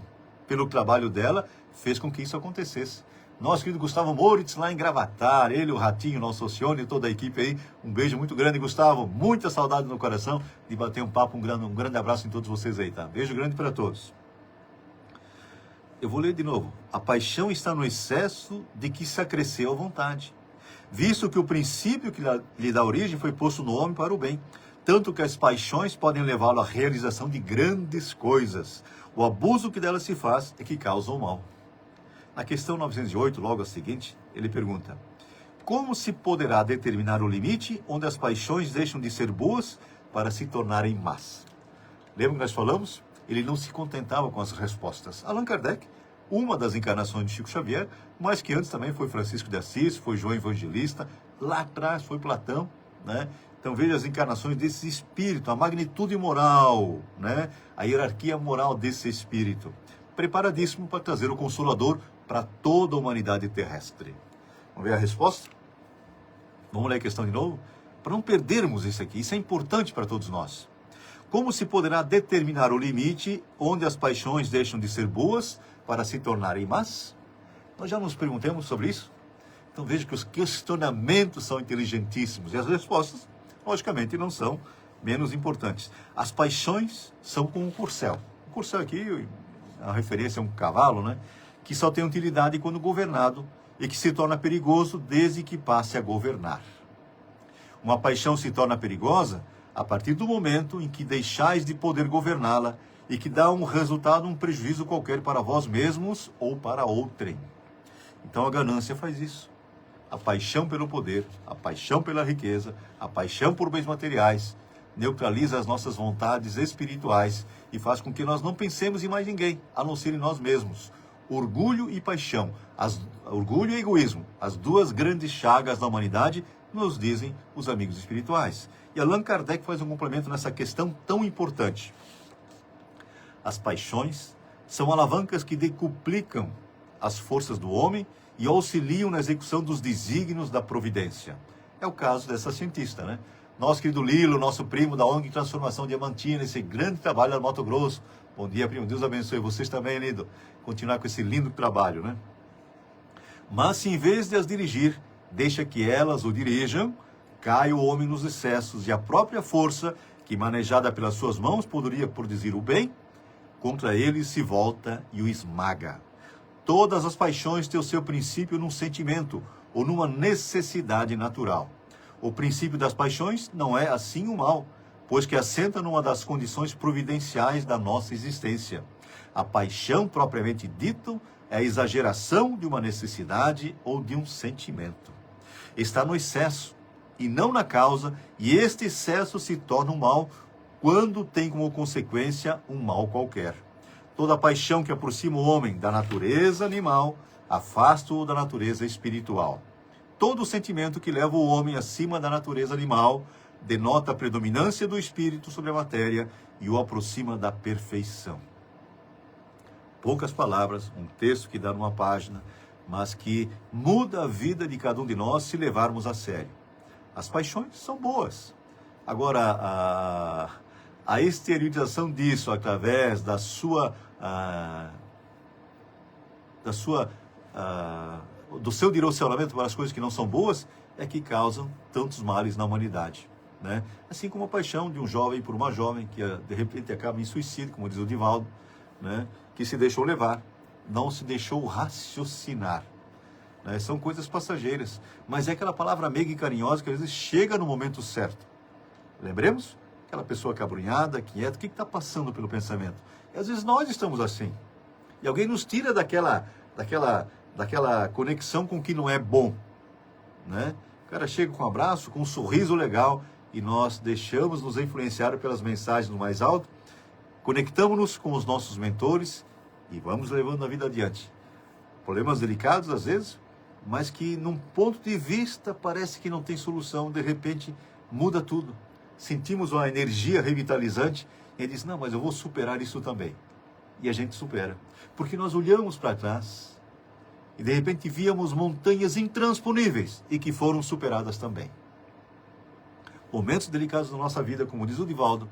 pelo trabalho dela, fez com que isso acontecesse. Nosso querido Gustavo Moritz, lá em Gravatar, ele, o Ratinho, nosso Oceano e toda a equipe aí, um beijo muito grande, Gustavo, muita saudade no coração de bater um papo, um grande abraço em todos vocês aí, tá? Beijo grande para todos. Eu vou ler de novo. A paixão está no excesso de que se acresceu a vontade, visto que o princípio que lhe dá origem foi posto no homem para o bem, tanto que as paixões podem levá-lo à realização de grandes coisas. O abuso que delas se faz é que causa o mal. Na questão 908, logo a seguinte, ele pergunta: como se poderá determinar o limite onde as paixões deixam de ser boas para se tornarem más? Lembra que nós falamos? Ele não se contentava com as respostas. Allan Kardec, uma das encarnações de Chico Xavier, mas que antes também foi Francisco de Assis, foi João Evangelista, lá atrás foi Platão, né? Então veja as encarnações desse espírito, a magnitude moral, né? A hierarquia moral desse espírito, preparadíssimo para trazer o Consolador para toda a humanidade terrestre. Vamos ver a resposta? Vamos ler a questão de novo? Para não perdermos isso aqui, isso é importante para todos nós. Como se poderá determinar o limite onde as paixões deixam de ser boas para se tornarem más? Nós já nos perguntamos sobre isso? Então veja que os questionamentos são inteligentíssimos e as respostas, logicamente, não são menos importantes. As paixões são como um corcel. O corcel aqui, a referência é um cavalo, né? Que só tem utilidade quando governado e que se torna perigoso desde que passe a governar. Uma paixão se torna perigosa a partir do momento em que deixais de poder governá-la e que dá um resultado, um prejuízo qualquer para vós mesmos ou para outrem. Então a ganância faz isso. A paixão pelo poder, a paixão pela riqueza, a paixão por bens materiais, neutraliza as nossas vontades espirituais e faz com que nós não pensemos em mais ninguém, a não ser em nós mesmos. Orgulho e paixão, orgulho e egoísmo, as duas grandes chagas da humanidade, nos dizem os amigos espirituais. E Allan Kardec faz um complemento nessa questão tão importante. As paixões são alavancas que decuplicam as forças do homem e auxiliam na execução dos desígnios da providência. É o caso dessa cientista, né? Nosso querido Lilo, nosso primo da ONG Transformação Diamantina, esse grande trabalho lá no Mato Grosso. Bom dia, primo. Deus abençoe vocês também, Lido. Continuar com esse lindo trabalho, né? Mas se em vez de as dirigir, deixa que elas o dirijam, cai o homem nos excessos e a própria força, que manejada pelas suas mãos poderia produzir o bem, contra ele se volta e o esmaga. Todas as paixões têm o seu princípio num sentimento ou numa necessidade natural. O princípio das paixões não é assim o mal, pois que assenta numa das condições providenciais da nossa existência. A paixão propriamente dita é a exageração de uma necessidade ou de um sentimento. Está no excesso e não na causa, e este excesso se torna um mal quando tem como consequência um mal qualquer. Toda paixão que aproxima o homem da natureza animal afasta-o da natureza espiritual. Todo sentimento que leva o homem acima da natureza animal denota a predominância do espírito sobre a matéria e o aproxima da perfeição. Poucas palavras, um texto que dá numa página, mas que muda a vida de cada um de nós se levarmos a sério. As paixões são boas. Agora, a exteriorização disso através do seu direcionamento para as coisas que não são boas é que causam tantos males na humanidade, né? Assim como a paixão de um jovem por uma jovem que de repente acaba em suicídio, como diz o Divaldo, né? Que se deixou levar, não se deixou raciocinar, né? São coisas passageiras, mas é aquela palavra meiga e carinhosa que às vezes chega no momento certo. Lembremos? Aquela pessoa cabrunhada, quieta, o que está passando pelo pensamento? E às vezes nós estamos assim. E alguém nos tira daquela conexão com o que não é bom, né? O cara chega com um abraço, com um sorriso legal, e nós deixamos nos influenciar pelas mensagens do mais alto, conectamos-nos com os nossos mentores e vamos levando a vida adiante. Problemas delicados às vezes, mas que num ponto de vista parece que não tem solução, de repente muda tudo. Sentimos uma energia revitalizante e diz, não, mas eu vou superar isso também. E a gente supera. Porque nós olhamos para trás e de repente víamos montanhas intransponíveis e que foram superadas também. Momentos delicados da nossa vida, como diz o Divaldo,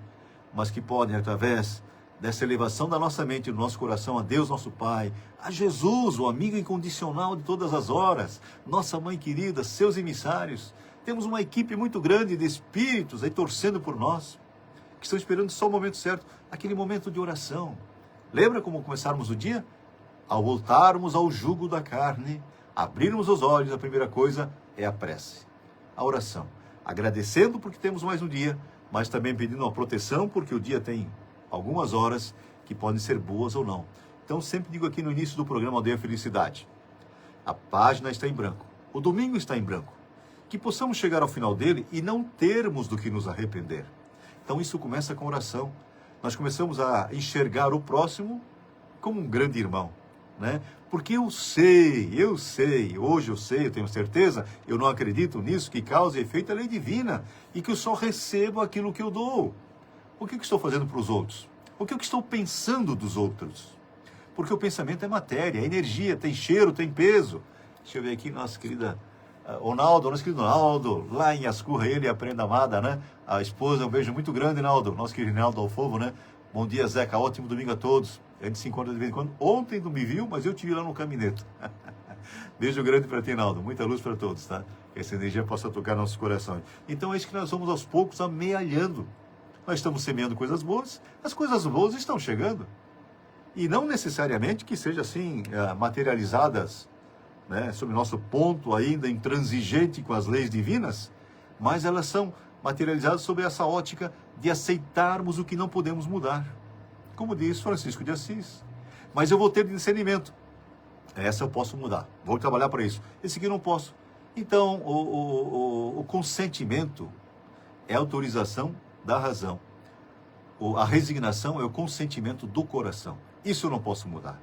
mas que podem, através dessa elevação da nossa mente e do nosso coração a Deus, nosso Pai, a Jesus, o amigo incondicional de todas as horas, nossa mãe querida, seus emissários. Temos uma equipe muito grande de espíritos aí torcendo por nós, que estão esperando só o momento certo, aquele momento de oração. Lembra como começarmos o dia? Ao voltarmos ao jugo da carne, abrirmos os olhos, a primeira coisa é a prece, a oração. Agradecendo porque temos mais um dia, mas também pedindo uma proteção porque o dia tem algumas horas que podem ser boas ou não. Então sempre digo aqui no início do programa Aldeia Felicidade, a página está em branco, o domingo está em branco, que possamos chegar ao final dele e não termos do que nos arrepender. Então isso começa com oração. Nós começamos a enxergar o próximo como um grande irmão, né? Porque hoje eu sei, eu tenho certeza, eu não acredito nisso, que causa e efeito é lei divina, e que eu só recebo aquilo que eu dou. O que eu estou fazendo para os outros? O que eu estou pensando dos outros? Porque o pensamento é matéria, é energia, tem cheiro, tem peso. Deixa eu ver aqui, nosso querido Naldo, lá em Ascurra, ele e a prenda amada, né? A esposa, um beijo muito grande, Naldo, nosso querido Naldo Alfovo, né? Bom dia, Zeca, ótimo domingo a todos. A gente se encontra de vez em quando. Ontem não me viu, mas eu te vi lá no Camineto. Beijo grande para ti, Naldo. Muita luz para todos, tá? Que essa energia possa tocar nossos corações. Então é isso que nós vamos aos poucos amealhando. Nós estamos semeando coisas boas, as coisas boas estão chegando. E não necessariamente que sejam assim, materializadas, né, sob nosso ponto ainda intransigente com as leis divinas, mas elas são materializados sob essa ótica de aceitarmos o que não podemos mudar. Como diz Francisco de Assis. Mas eu vou ter discernimento. Essa eu posso mudar. Vou trabalhar para isso. Esse aqui eu não posso. Então, o consentimento é a autorização da razão. A resignação é o consentimento do coração. Isso eu não posso mudar.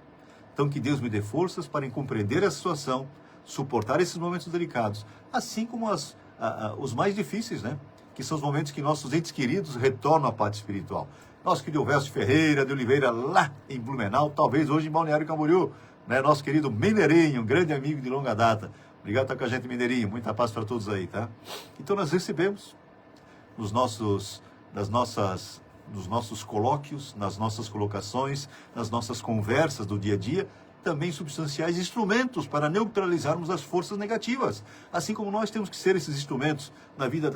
Então, que Deus me dê forças para compreender a situação, suportar esses momentos delicados, assim como os mais difíceis, né? Que são os momentos que nossos entes queridos retornam à pátria espiritual. Nosso querido Elvésio Ferreira de Oliveira, lá em Blumenau, talvez hoje em Balneário Camboriú, né? Nosso querido Mineirinho, um grande amigo de longa data. Obrigado por estar com a gente, Mineirinho. Muita paz para todos aí, tá? Então nós recebemos nos nossos colóquios, nas nossas colocações, nas nossas conversas do dia a dia, também substanciais instrumentos para neutralizarmos as forças negativas. Assim como nós temos que ser esses instrumentos na vida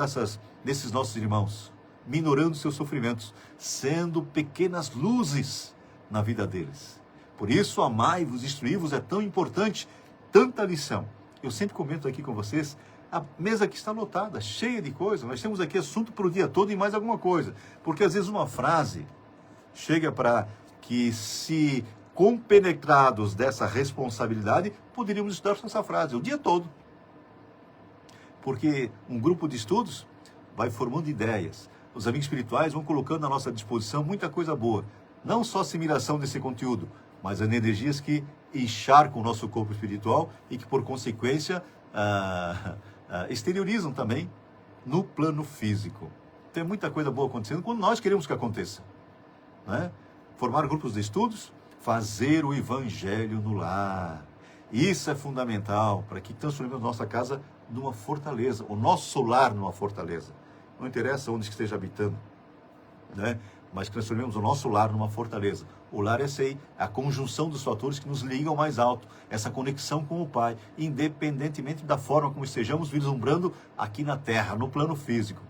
desses nossos irmãos, minorando seus sofrimentos, sendo pequenas luzes na vida deles. Por isso, amai-vos, instruí-vos é tão importante, tanta lição. Eu sempre comento aqui com vocês, a mesa aqui está lotada, cheia de coisa. Nós temos aqui assunto para o dia todo e mais alguma coisa. Porque às vezes uma frase chega para que, se compenetrados dessa responsabilidade, poderíamos estudar essa frase o dia todo. Porque um grupo de estudos vai formando ideias. Os amigos espirituais vão colocando à nossa disposição muita coisa boa. Não só assimilação desse conteúdo, mas as energias que encharcam o nosso corpo espiritual e que, por consequência, exteriorizam também no plano físico. Tem muita coisa boa acontecendo quando nós queremos que aconteça, né? Formar grupos de estudos, fazer o evangelho no lar. Isso é fundamental para que transformemos nossa casa numa fortaleza, o nosso lar numa fortaleza. Não interessa onde esteja habitando, né? Mas transformemos o nosso lar numa fortaleza. O lar é a conjunção dos fatores que nos ligam mais alto, essa conexão com o Pai, independentemente da forma como estejamos vislumbrando aqui na Terra, no plano físico,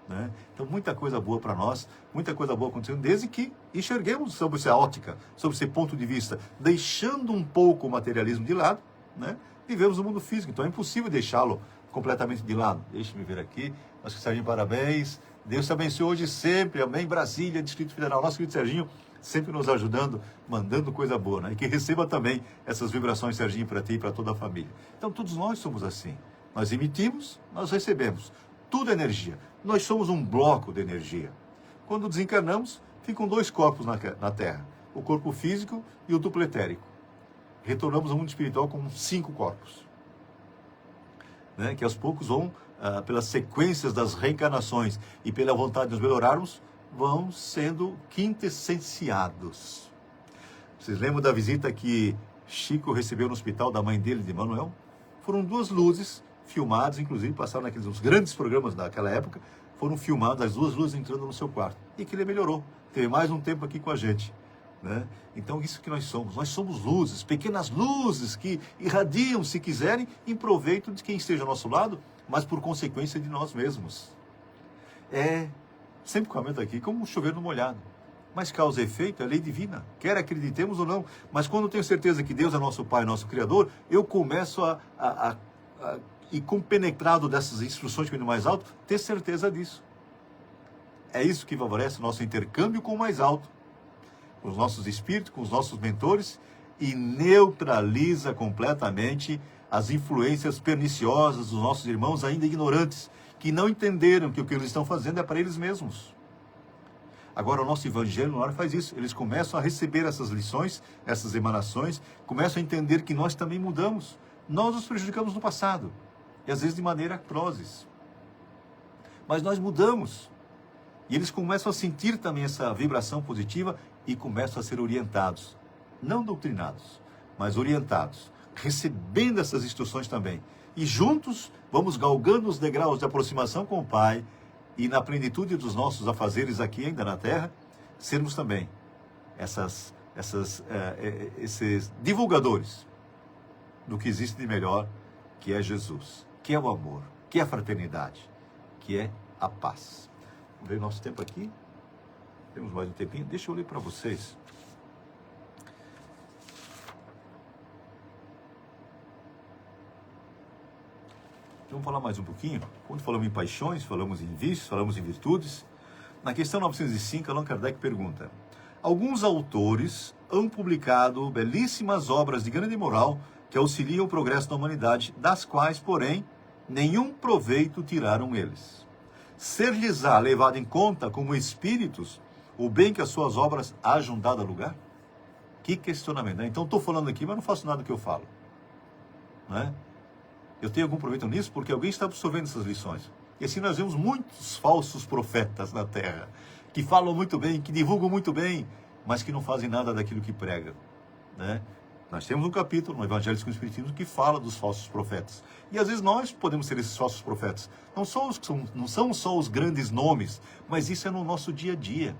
né? Então, muita coisa boa para nós, muita coisa boa acontecendo, desde que enxerguemos sobre essa ótica, sobre esse ponto de vista, deixando um pouco o materialismo de lado, né? Vivemos no mundo físico, então é impossível deixá-lo completamente de lado. Deixe-me ver aqui. Nosso Serginho, parabéns. Deus te abençoe hoje e sempre. Amém. Brasília, Distrito Federal. Nosso querido Serginho sempre nos ajudando, mandando coisa boa, né? E que receba também essas vibrações, Serginho, para ti e para toda a família. Então, todos nós somos assim. Nós emitimos, nós recebemos. Tudo é energia. Nós somos um bloco de energia. Quando desencarnamos, ficam dois corpos na Terra. O corpo físico e o duplo etérico. Retornamos ao mundo espiritual com 5 corpos, né? Que aos poucos vão, pelas sequências das reencarnações e pela vontade de nos melhorarmos, vão sendo quintessenciados. Vocês lembram da visita que Chico recebeu no hospital da mãe dele, de Manuel? Foram 2 luzes filmadas, inclusive passaram naqueles grandes programas daquela época, foram filmadas as 2 luzes entrando no seu quarto. E que ele melhorou, teve mais um tempo aqui com a gente, né? Então, isso que nós somos luzes, pequenas luzes que irradiam, se quiserem, em proveito de quem esteja ao nosso lado, mas por consequência de nós mesmos. Sempre comento aqui, como um chover no molhado. Mas causa e efeito é lei divina, quer acreditemos ou não. Mas quando eu tenho certeza que Deus é nosso Pai, nosso Criador, eu começo e compenetrado dessas instruções que vêm do mais alto, ter certeza disso. É isso que favorece o nosso intercâmbio com o mais alto, com os nossos espíritos, com os nossos mentores, e neutraliza completamente as influências perniciosas dos nossos irmãos ainda ignorantes, que não entenderam que o que eles estão fazendo é para eles mesmos. Agora, o nosso evangelho no lar faz isso. Eles começam a receber essas lições, essas emanações, começam a entender que nós também mudamos. Nós os prejudicamos no passado, e às vezes de maneira atrozes. Mas nós mudamos. E eles começam a sentir também essa vibração positiva e começam a ser orientados. Não doutrinados, mas orientados. Recebendo essas instruções também. E juntos vamos galgando os degraus de aproximação com o Pai e na plenitude dos nossos afazeres aqui ainda na Terra, sermos também esses divulgadores do que existe de melhor, que é Jesus, que é o amor, que é a fraternidade, que é a paz. Vamos ver o nosso tempo aqui. Temos mais um tempinho. Deixa eu ler para vocês. Vamos falar mais um pouquinho. Quando falamos em paixões, falamos em vícios, falamos em virtudes. Na questão 905, Allan Kardec pergunta: alguns autores han publicado belíssimas obras de grande moral que auxiliam o progresso da humanidade, das quais, porém, nenhum proveito tiraram eles. Ser-lhes-á levado em conta como espíritos o bem que as suas obras hajam dado a lugar? Que questionamento, né? Então, estou falando aqui, mas não faço nada do que eu falo. Né? Eu tenho algum proveito nisso porque alguém está absorvendo essas lições. E assim nós vemos muitos falsos profetas na Terra, que falam muito bem, que divulgam muito bem, mas que não fazem nada daquilo que pregam. Né? Nós temos um capítulo no Evangelho segundo o Espiritismo que fala dos falsos profetas. E às vezes nós podemos ser esses falsos profetas. Não são só os grandes nomes, mas isso é no nosso dia a dia.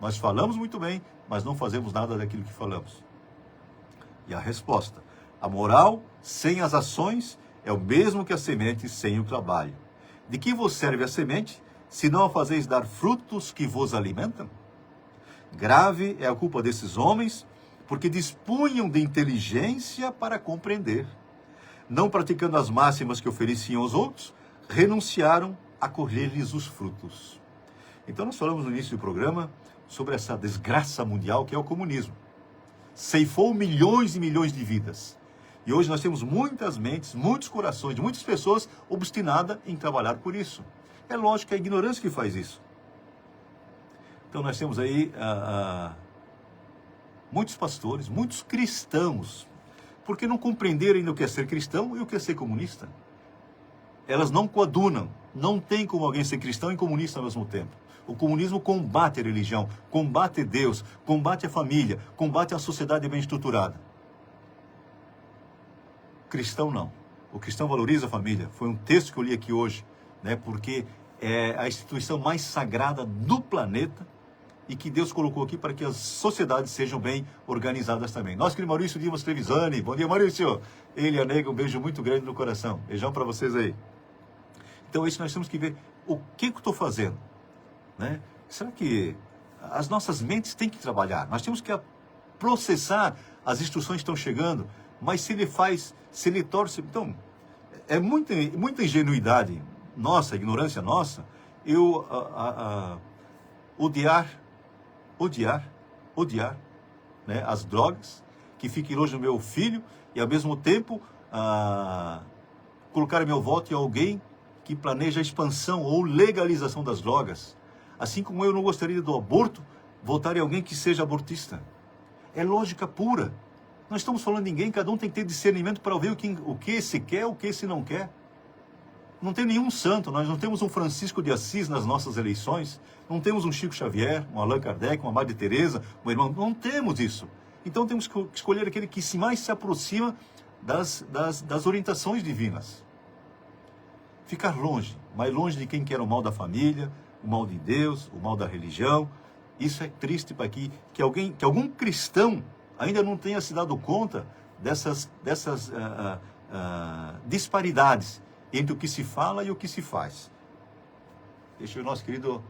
Nós falamos muito bem, mas não fazemos nada daquilo que falamos. E a resposta: a moral sem as ações é o mesmo que a semente sem o trabalho. De que vos serve a semente, se não a fazeis dar frutos que vos alimentam? Grave é a culpa desses homens, porque dispunham de inteligência para compreender. Não praticando as máximas que ofereciam aos outros, renunciaram a colher-lhes os frutos. Então nós falamos no início do programa sobre essa desgraça mundial que é o comunismo. Ceifou milhões e milhões de vidas. E hoje nós temos muitas mentes, muitos corações de muitas pessoas obstinadas em trabalhar por isso. É lógico que é a ignorância que faz isso. Então nós temos aí muitos pastores, muitos cristãos, porque não compreenderam ainda o que é ser cristão e o que é ser comunista. Elas não coadunam. Não tem como alguém ser cristão e comunista ao mesmo tempo. O comunismo combate a religião, combate Deus, combate a família, combate a sociedade bem estruturada. O cristão não. O cristão valoriza a família. Foi um texto que eu li aqui hoje, né, porque é a instituição mais sagrada do planeta e que Deus colocou aqui para que as sociedades sejam bem organizadas também. Nosso querido Maurício Dimas Trevisani. Bom dia, Maurício. Ele e a nega, um beijo muito grande no coração. Beijão para vocês aí. Então, isso nós temos que ver o que eu estou fazendo. Né? Será que as nossas mentes têm que trabalhar? Nós temos que processar as instruções que estão chegando, mas se ele torce... Então, é muita ingenuidade nossa, ignorância nossa, eu odiar, né, as drogas, que fiquem longe do meu filho, e ao mesmo tempo colocar meu voto em alguém que planeja a expansão ou legalização das drogas. Assim como eu não gostaria do aborto, votar em alguém que seja abortista. É lógica pura. Não estamos falando de ninguém, cada um tem que ter discernimento para ver o que se quer, o que se não quer. Não tem nenhum santo, nós não temos um Francisco de Assis nas nossas eleições, não temos um Chico Xavier, um Allan Kardec, uma Madre Teresa, um irmão, não temos isso. Então temos que escolher aquele que mais se aproxima das orientações divinas. Ficar longe, mais longe de quem quer o mal da família, o mal de Deus, o mal da religião. Isso é triste para que algum cristão ainda não tenha se dado conta dessas disparidades entre o que se fala e o que se faz. Deixa o nosso querido...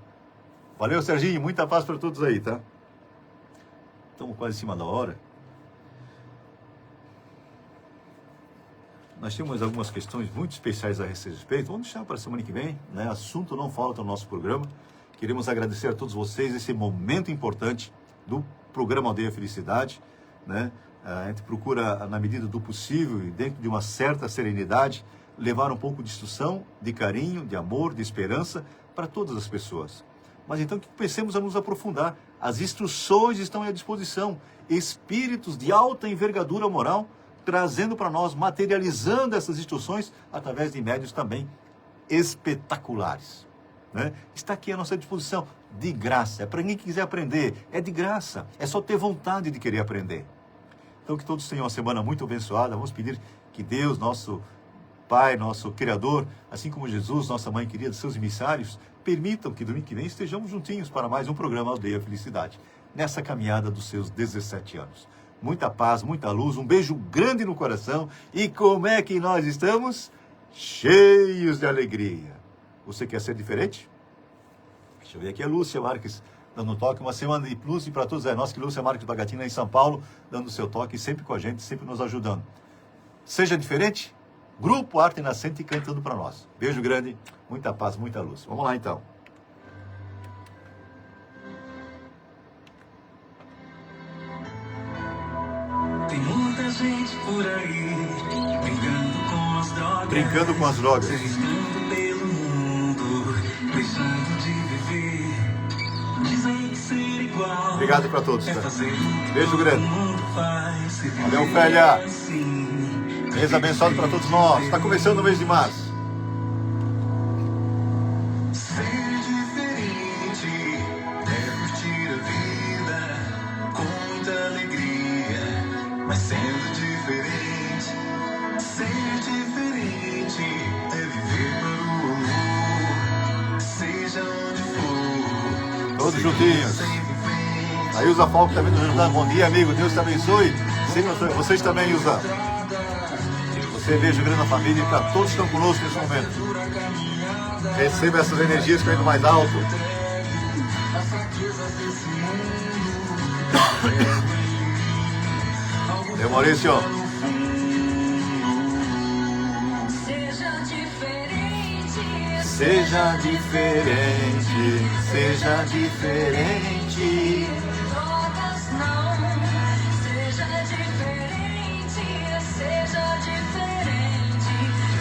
Valeu, Serginho, muita paz para todos aí, tá? Estamos quase em cima da hora. Nós temos algumas questões muito especiais a esse respeito. Vamos deixar para a semana que vem, né? Assunto não falta no nosso programa. Queremos agradecer a todos vocês esse momento importante do programa Aldeia Felicidade, né? A gente procura, na medida do possível e dentro de uma certa serenidade, levar um pouco de instrução, de carinho, de amor, de esperança para todas as pessoas. Mas então que pensemos a nos aprofundar. As instruções estão à disposição. Espíritos de alta envergadura moral trazendo para nós, materializando essas instruções através de médios também espetaculares. Né? Está aqui à nossa disposição, de graça. É para quem quiser aprender, é de graça. É só ter vontade de querer aprender. Então que todos tenham uma semana muito abençoada. Vamos pedir que Deus, nosso Pai, nosso Criador, assim como Jesus, nossa Mãe querida, seus emissários, permitam que domingo que vem estejamos juntinhos para mais um programa Aldeia Felicidade, nessa caminhada dos seus 17 anos. Muita paz, muita luz, um beijo grande no coração. E como é que nós estamos? Cheios de alegria. Você quer ser diferente? Deixa eu ver aqui a Lúcia Marques dando toque. Uma semana de plus e para todos é nós, que Lúcia Marques Bagatina em São Paulo, dando seu toque, sempre com a gente, sempre nos ajudando. Seja diferente, Grupo Arte Nascente cantando para nós. Beijo grande, muita paz, muita luz. Vamos lá então. Tem muita gente por aí brincando com as drogas, Brincando com as drogas. perdido pelo mundo, deixando de viver. Dizem que ser igual Obrigado para todos. é Tá? fazer Beijo todo grande. mundo faz. Se Valeu, viver Félia. assim, Mês abençoado para todos nós. Está começando o mês de março. ser diferente é curtir a vida com muita alegria, mas sendo diferente. Ser diferente é viver para o amor, seja onde for. Todos juntinhos. Sempre vem. A Ilza Falco também nos ajudando. Bom dia, amigo. Deus te abençoe. Vocês também, Ilza. Você, beijo grande na família e para todos que estão conosco nesse momento. Receba essas energias que vêm do mais alto. Meu Maurício. Seja diferente, Seja diferente, seja diferente. drogas não. Seja diferente, seja diferente,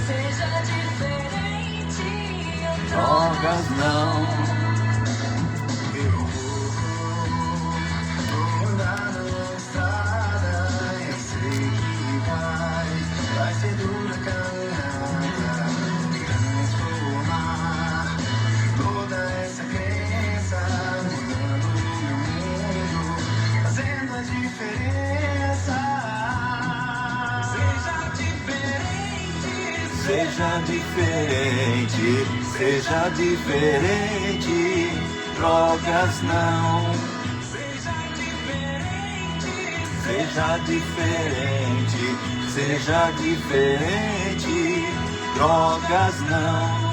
seja diferente. Drogas não. Andar na estrada, eu sei que vai ser dura a caminhada, transformar toda essa crença, mudando o meu mundo, fazendo a diferença. Seja diferente, Seja diferente, seja diferente. Drogas não. Seja diferente, seja diferente. Drogas não.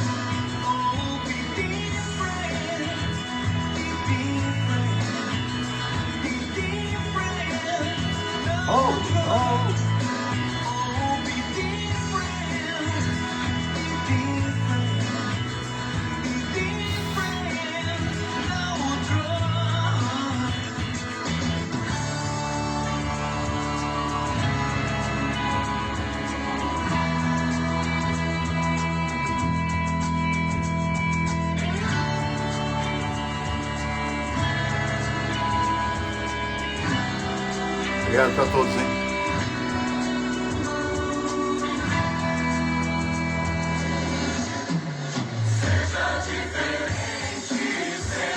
Oh, oh. Obrigado para todos, hein?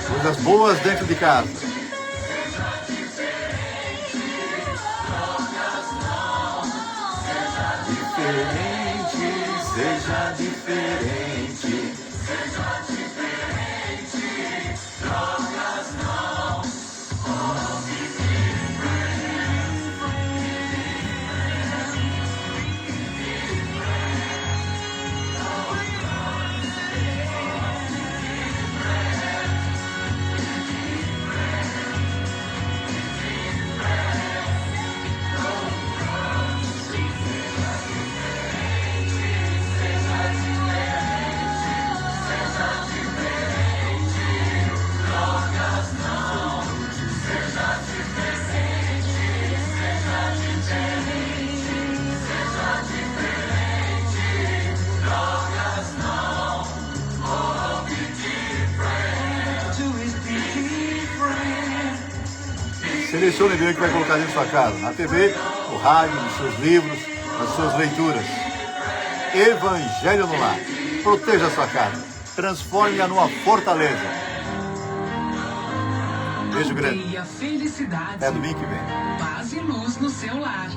Coisas boas dentro de casa. Diferente, seja diferente. Selecione bem o que vai colocar dentro da sua casa. Na TV, no rádio, nos seus livros, nas suas leituras. Evangelho no lar. Proteja a sua casa. Transforme-a numa fortaleza. Beijo grande. Aldeia Felicidade. É domingo que vem. Paz e luz no seu lar.